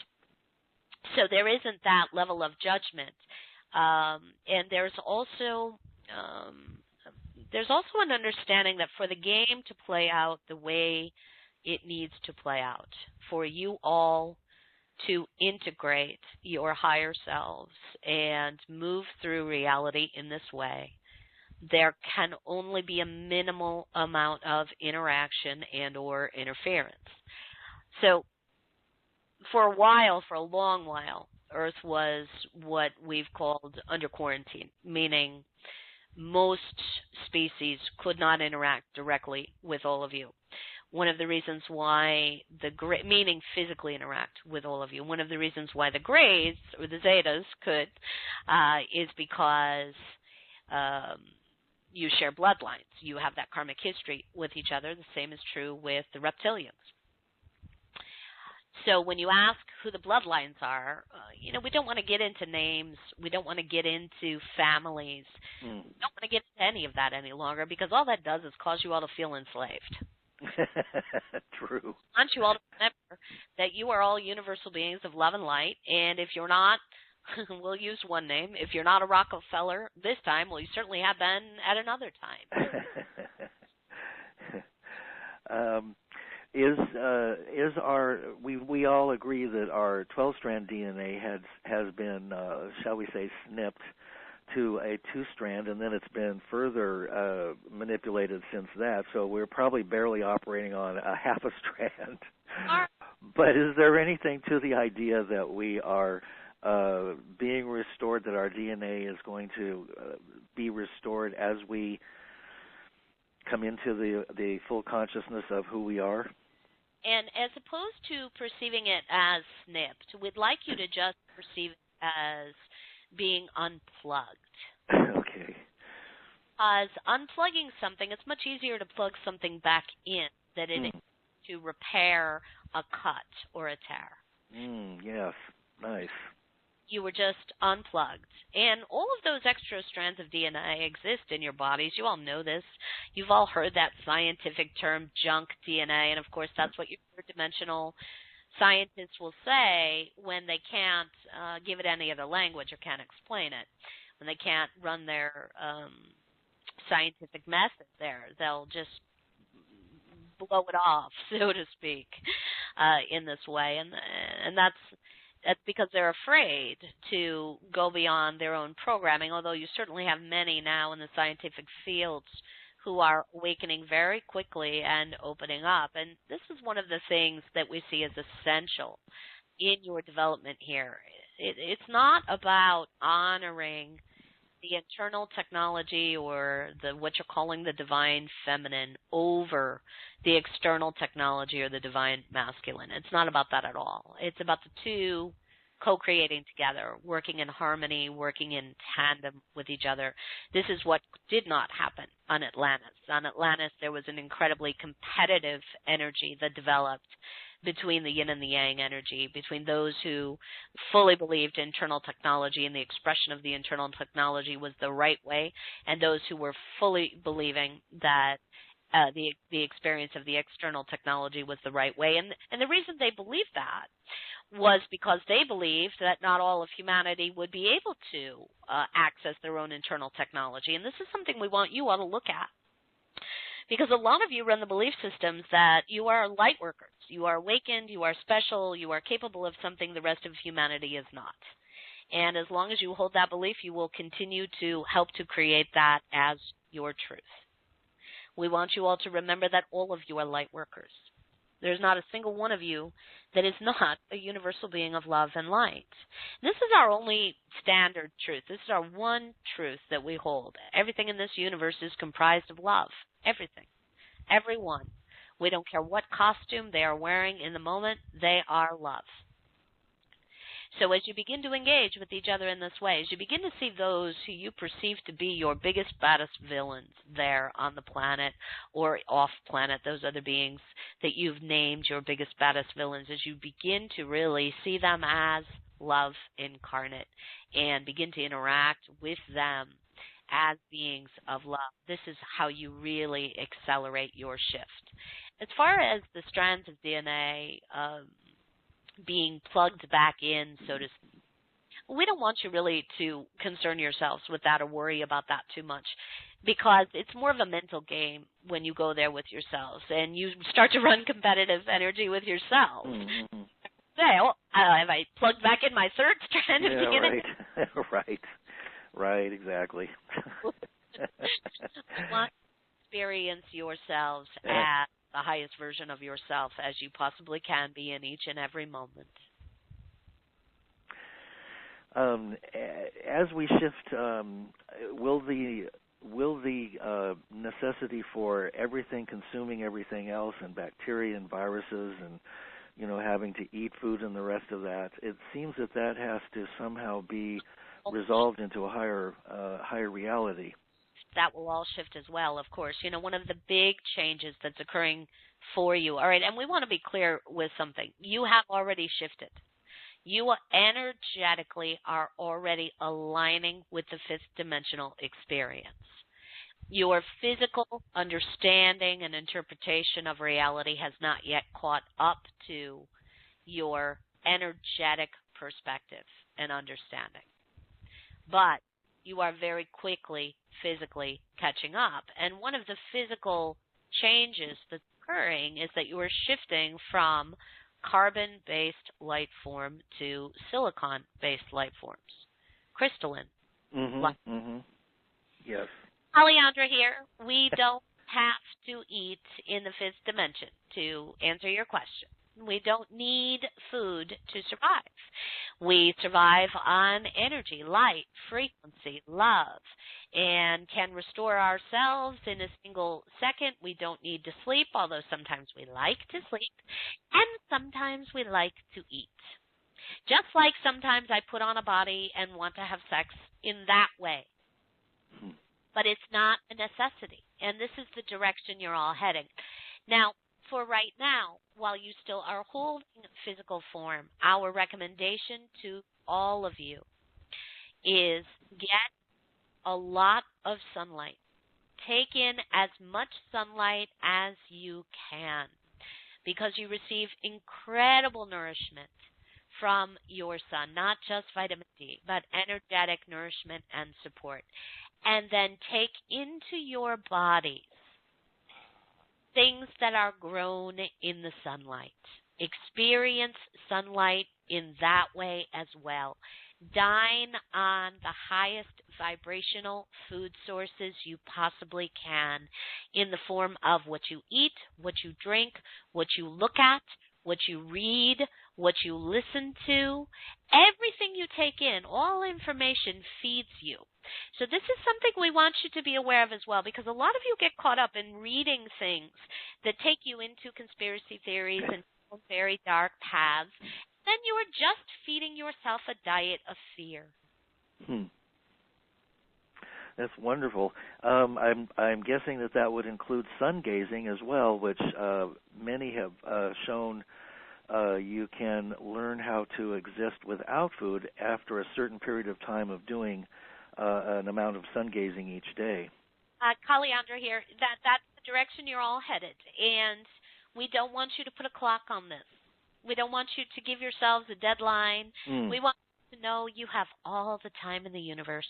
So there isn't that level of judgment. And there's also an understanding that for the game to play out the way it needs to play out, for you all to integrate your higher selves and move through reality in this way, there can only be a minimal amount of interaction and or interference. So for a long while, Earth was what we've called under quarantine, meaning most species could not interact directly with all of you. One of the reasons why meaning physically interact with all of you, one of the reasons why the Greys or the Zetas could is because you share bloodlines. You have that karmic history with each other. The same is true with the reptilians. So when you ask who the bloodlines are, we don't want to get into names. We don't want to get into families. We don't want to get into any of that any longer, because all that does is cause you all to feel enslaved. True. I want you all to remember that you are all universal beings of love and light, and if you're not, we'll use one name. If you're not a Rockefeller this time, well, you certainly have been at another time. We all agree that our 12-strand DNA has been, shall we say, snipped to a 2-strand, and then it's been further manipulated since that. So we're probably barely operating on a half a strand. But is there anything to the idea that we are being restored, that our DNA is going to be restored as we come into the full consciousness of who we are? And as opposed to perceiving it as snipped, we'd like you to just perceive it as being unplugged. Okay. Because unplugging something, it's much easier to plug something back in than it is to repair a cut or a tear. Yes, nice. You were just unplugged. And all of those extra strands of DNA exist in your bodies. You all know this. You've all heard that scientific term, junk DNA, and of course that's what your dimensional scientists will say when they can't give it any other language or can't explain it. When they can't run their scientific method there, they'll just blow it off, so to speak, in this way. And that's because they're afraid to go beyond their own programming, although you certainly have many now in the scientific fields who are awakening very quickly and opening up. And this is one of the things that we see as essential in your development here. It's not about honoring the internal technology or what you're calling the divine feminine over the external technology or the divine masculine. It's not about that at all. It's about the two co-creating together, working in harmony, working in tandem with each other. This is what did not happen on Atlantis. On Atlantis, there was an incredibly competitive energy that developed between the yin and the yang energy, between those who fully believed internal technology and the expression of the internal technology was the right way, and those who were fully believing that the experience of the external technology was the right way. And the reason they believed that was because they believed that not all of humanity would be able to access their own internal technology. And this is something we want you all to look at. Because a lot of you run the belief systems that you are light workers, you are awakened, you are special, you are capable of something the rest of humanity is not. And as long as you hold that belief, you will continue to help to create that as your truth. We want you all to remember that all of you are light workers. There's not a single one of you that is not a universal being of love and light. This is our only standard truth. This is our one truth that we hold. Everything in this universe is comprised of love. Everything. Everyone. We don't care what costume they are wearing in the moment. They are love. So as you begin to engage with each other in this way, as you begin to see those who you perceive to be your biggest, baddest villains there on the planet or off planet, those other beings that you've named your biggest, baddest villains, as you begin to really see them as love incarnate and begin to interact with them as beings of love, this is how you really accelerate your shift. As far as the strands of DNA being plugged back in, so to speak, we don't want you really to concern yourselves with that or worry about that too much, because it's more of a mental game when you go there with yourselves and you start to run competitive energy with yourselves. Mm-hmm. Say, oh, have I plugged back in my third strand of DNA? Right. Right, exactly. You want to experience yourselves as the highest version of yourself as you possibly can be in each and every moment. As we shift, will the necessity for everything consuming everything else, and bacteria and viruses, and having to eat food and the rest of that, it seems that has to somehow be resolved into a higher reality. That will all shift as well, of course. One of the big changes that's occurring for you, all right, and we want to be clear with something. You have already shifted. You energetically are already aligning with the fifth dimensional experience. Your physical understanding and interpretation of reality has not yet caught up to your energetic perspective and understanding. But you are very quickly physically catching up. And one of the physical changes that's occurring is that you are shifting from carbon-based light form to silicon-based light forms, crystalline light. Mm-hmm. Yes. Alejandra here. We don't have to eat in the fifth dimension, to answer your question. We don't need food to survive. We survive on energy, light, frequency, love, and can restore ourselves in a single second. We don't need to sleep, although sometimes we like to sleep, and sometimes we like to eat. Just like sometimes I put on a body and want to have sex in that way. But it's not a necessity, and this is the direction you're all heading. Now, for right now, while you still are holding physical form, our recommendation to all of you is get a lot of sunlight. Take in as much sunlight as you can, because you receive incredible nourishment from your sun, not just vitamin D, but energetic nourishment and support. And then take into your bodies things that are grown in the sunlight. Experience sunlight in that way as well. Dine on the highest vibrational food sources you possibly can in the form of what you eat, what you drink, what you look at, what you read, what you listen to. Everything you take in, all information feeds you. So this is something we want you to be aware of as well, because a lot of you get caught up in reading things that take you into conspiracy theories and very dark paths. Then you are just feeding yourself a diet of fear. That's wonderful. I'm guessing that would include sun gazing as well, which many have shown you can learn how to exist without food after a certain period of time of doing an amount of sun gazing each day. Alejandra here, that's the direction you're all headed, and we don't want you to put a clock on this. We don't want you to give yourselves a deadline. We want you to know you have all the time in the universe.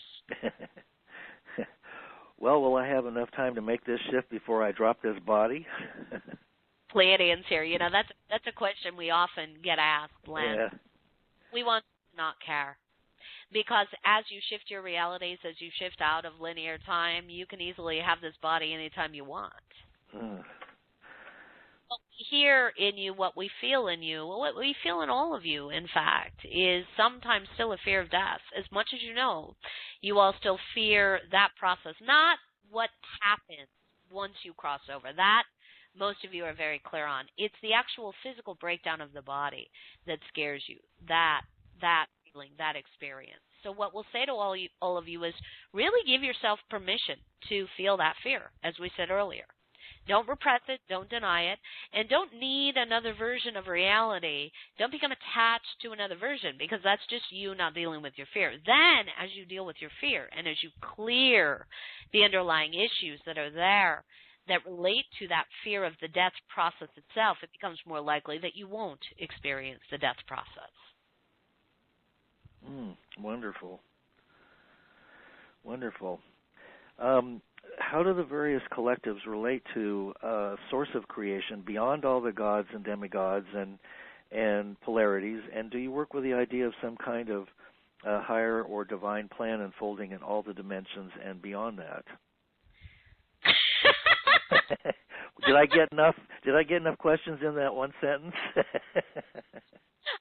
Well, will I have enough time to make this shift before I drop this body? Pleiadians here, that's a question we often get asked, Len. Yeah. We want you to not care. Because as you shift your realities, as you shift out of linear time, you can easily have this body anytime you want. What we hear in you, what we feel in you, what we feel in all of you, in fact, is sometimes still a fear of death. As much as you know, you all still fear that process, not what happens once you cross over. That most of you are very clear on. It's the actual physical breakdown of the body that scares you, that feeling, that experience. So what we'll say to all of you is really give yourself permission to feel that fear, as we said earlier. Don't repress it, don't deny it, and don't need another version of reality. Don't become attached to another version, because that's just you not dealing with your fear. Then, as you deal with your fear and as you clear the underlying issues that are there that relate to that fear of the death process itself, it becomes more likely that you won't experience the death process. Wonderful. Wonderful. How do the various collectives relate to source of creation beyond all the gods and demigods and polarities? And do you work with the idea of some kind of higher or divine plan unfolding in all the dimensions and beyond that? Did I get enough questions in that one sentence?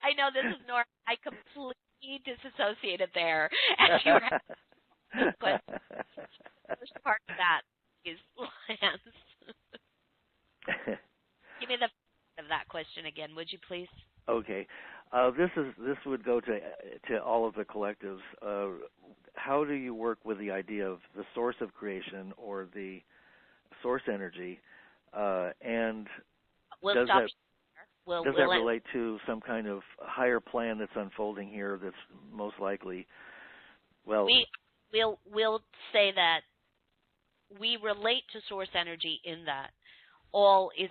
I know, this is Nora. I completely disassociated there as you were but first part of that is Lance. Give me the of that question again, would you please? Okay. This would go to all of the collectives. How do you work with the idea of the source of creation or the source energy, and does that relate to some kind of higher plan that's unfolding here that's most likely? Well, we'll say that we relate to source energy in that all is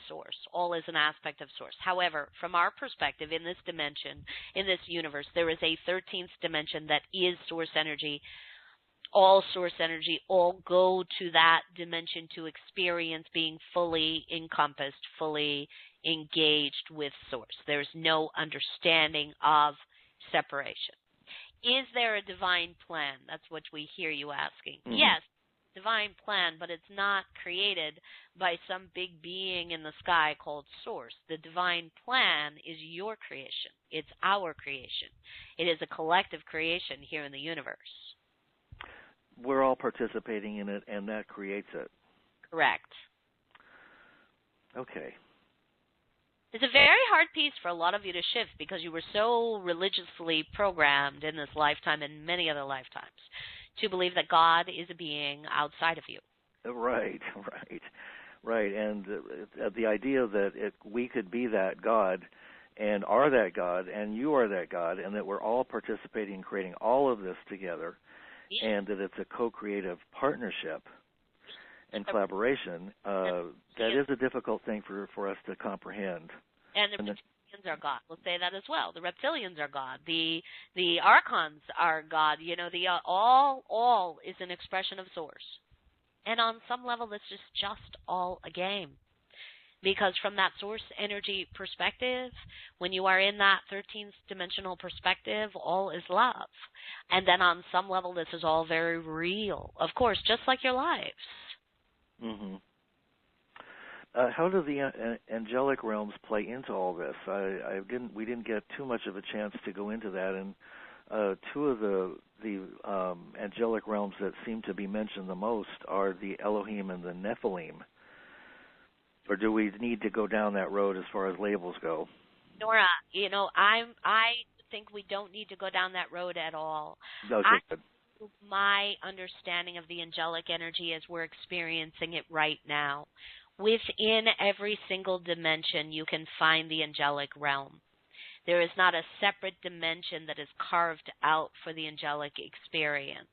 source. All is an aspect of source. However, from our perspective in this dimension, in this universe, there is a 13th dimension that is source energy. All source energy, all go to that dimension to experience being fully encompassed, fully engaged with source. There's no understanding of separation. Is there a divine plan? That's what we hear you asking. Mm-hmm. Yes, divine plan, but it's not created by some big being in the sky called source. The divine plan is your creation. It's our creation. It is a collective creation here in the universe. We're all participating in it, and that creates it. Correct. Okay. It's a very hard piece for a lot of you to shift because you were so religiously programmed in this lifetime and many other lifetimes to believe that God is a being outside of you. Right. And the idea that we could be that God and are that God and you are that God and that we're all participating in creating all of this together. Yeah. And that it's a co-creative partnership and collaboration, that is a difficult thing for us to comprehend. And the reptilians are God. We'll say that as well. The reptilians are God. The archons are God. You know, all is an expression of source. And on some level, this is just all a game. Because from that source energy perspective, when you are in that 13th dimensional perspective, all is love. And then on some level, this is all very real. Of course, just like your lives. Mm-hmm. How do the angelic realms play into all this? We didn't get too much of a chance to go into that. And two of the angelic realms that seem to be mentioned the most are the Elohim and the Nephilim. Or do we need to go down that road as far as labels go? Nora, I think we don't need to go down that road at all. Okay, good. My understanding of the angelic energy as we're experiencing it right now, within every single dimension you can find the angelic realm. There is not a separate dimension that is carved out for the angelic experience.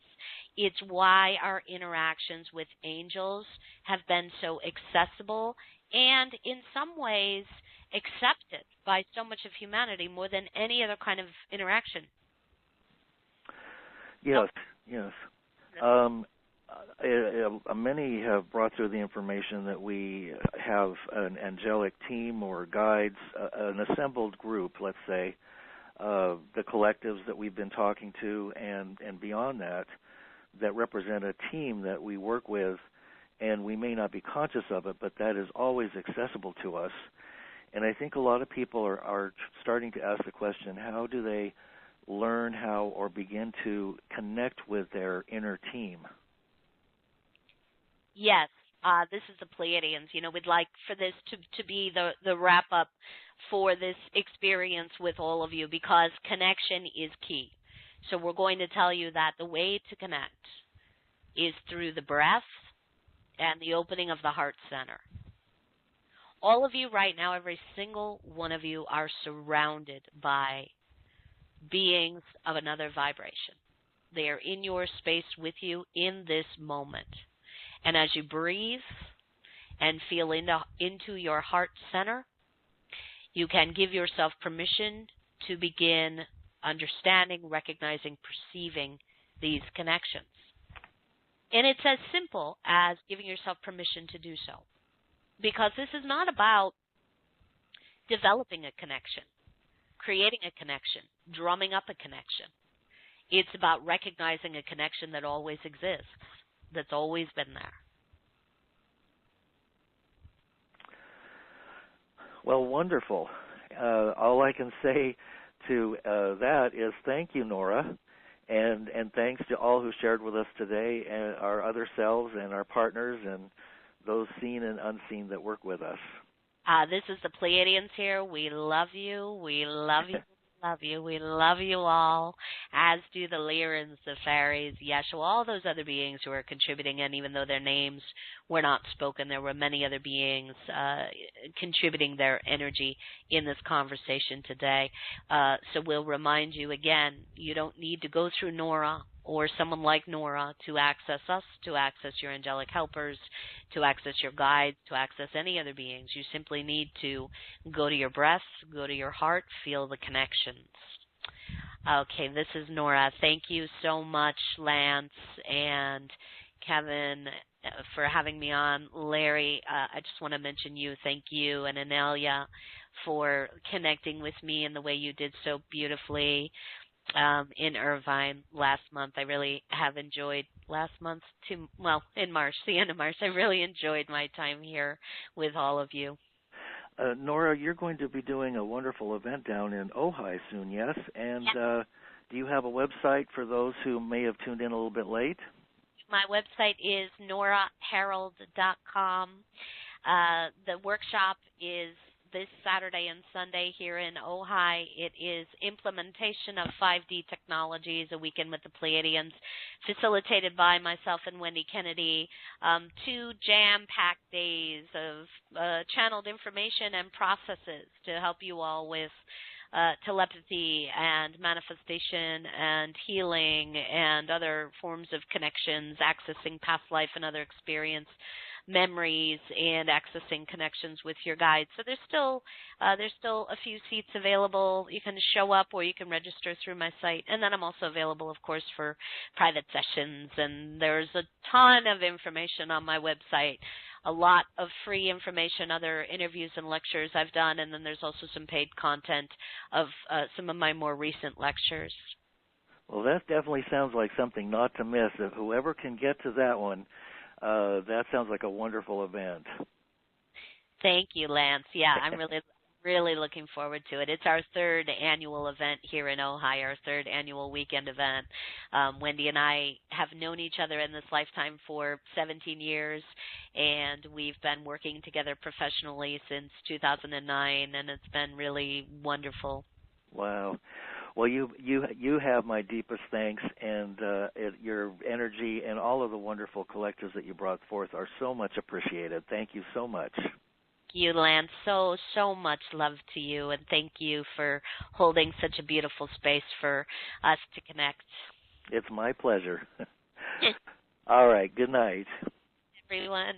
It's why our interactions with angels have been so accessible and in some ways accepted by so much of humanity more than any other kind of interaction. Yes. Many have brought through the information that we have an angelic team or guides, an assembled group, let's say, the collectives that we've been talking to, and beyond that represent a team that we work with, and we may not be conscious of it, but that is always accessible to us. And I think a lot of people are starting to ask the question, how do they learn how or begin to connect with their inner team? Yes, this is the Pleiadians. You know, we'd like for this to be the wrap-up for this experience with all of you, because connection is key. So we're going to tell you that the way to connect is through the breath and the opening of the heart center. All of you right now, every single one of you, are surrounded by beings of another vibration. They are in your space with you in this moment. And as you breathe and feel into your heart center, you can give yourself permission to begin understanding, recognizing, perceiving these connections. And it's as simple as giving yourself permission to do so. Because this is not about developing a connection, creating a connection, drumming up a connection. It's about recognizing a connection that always exists, that's always been there. Well, wonderful. All I can say to that is thank you, Nora, and thanks to all who shared with us today, and our other selves and our partners and those seen and unseen that work with us. This is the Pleiadians here. We love you. We love you. Love you. We love you all, as do the Lyrans, the Faeries, Yeshua, all those other beings who are contributing. And even though their names were not spoken, there were many other beings contributing their energy in this conversation today. So we'll remind you again, you don't need to go through Nora or someone like Nora to access us, to access your angelic helpers, to access your guides, to access any other beings. You simply need to go to your breath, go to your heart, feel the connections. Okay, this is Nora. Thank you so much, Lance and Kevin, for having me on. Larry, I just want to mention you. Thank you. And Anelia for connecting with me in the way you did so beautifully. In Irvine last month. I really have enjoyed in March, the end of March, I really enjoyed my time here with all of you. Nora, you're going to be doing a wonderful event down in Ojai soon, yes? And yes. Do you have a website for those who may have tuned in a little bit late? My website is noraherold.com. The workshop is this Saturday and Sunday here in Ojai. It is implementation of 5D technologies, a weekend with the Pleiadians, facilitated by myself and Wendy Kennedy. 2 jam-packed days of channeled information and processes to help you all with telepathy and manifestation and healing and other forms of connections, accessing past life and other experience memories, and accessing connections with your guides. So there's still a few seats available. You can show up or you can register through my site. And then I'm also available, of course, for private sessions. And there's a ton of information on my website, a lot of free information, other interviews and lectures I've done. And then there's also some paid content of some of my more recent lectures. Well, that definitely sounds like something not to miss. If whoever can get to that one, that sounds like a wonderful event. Thank you, Lance. Yeah, I'm really looking forward to it. It's our 3rd annual event here in Ojai, our 3rd annual weekend event. Wendy and I have known each other in this lifetime for 17 years, and we've been working together professionally since 2009, and it's been really wonderful. Wow. Well, you have my deepest thanks, and your energy and all of the wonderful collectives that you brought forth are so much appreciated. Thank you so much. Thank you, Lance. So much love to you, and thank you for holding such a beautiful space for us to connect. It's my pleasure. All right. Good night. Everyone.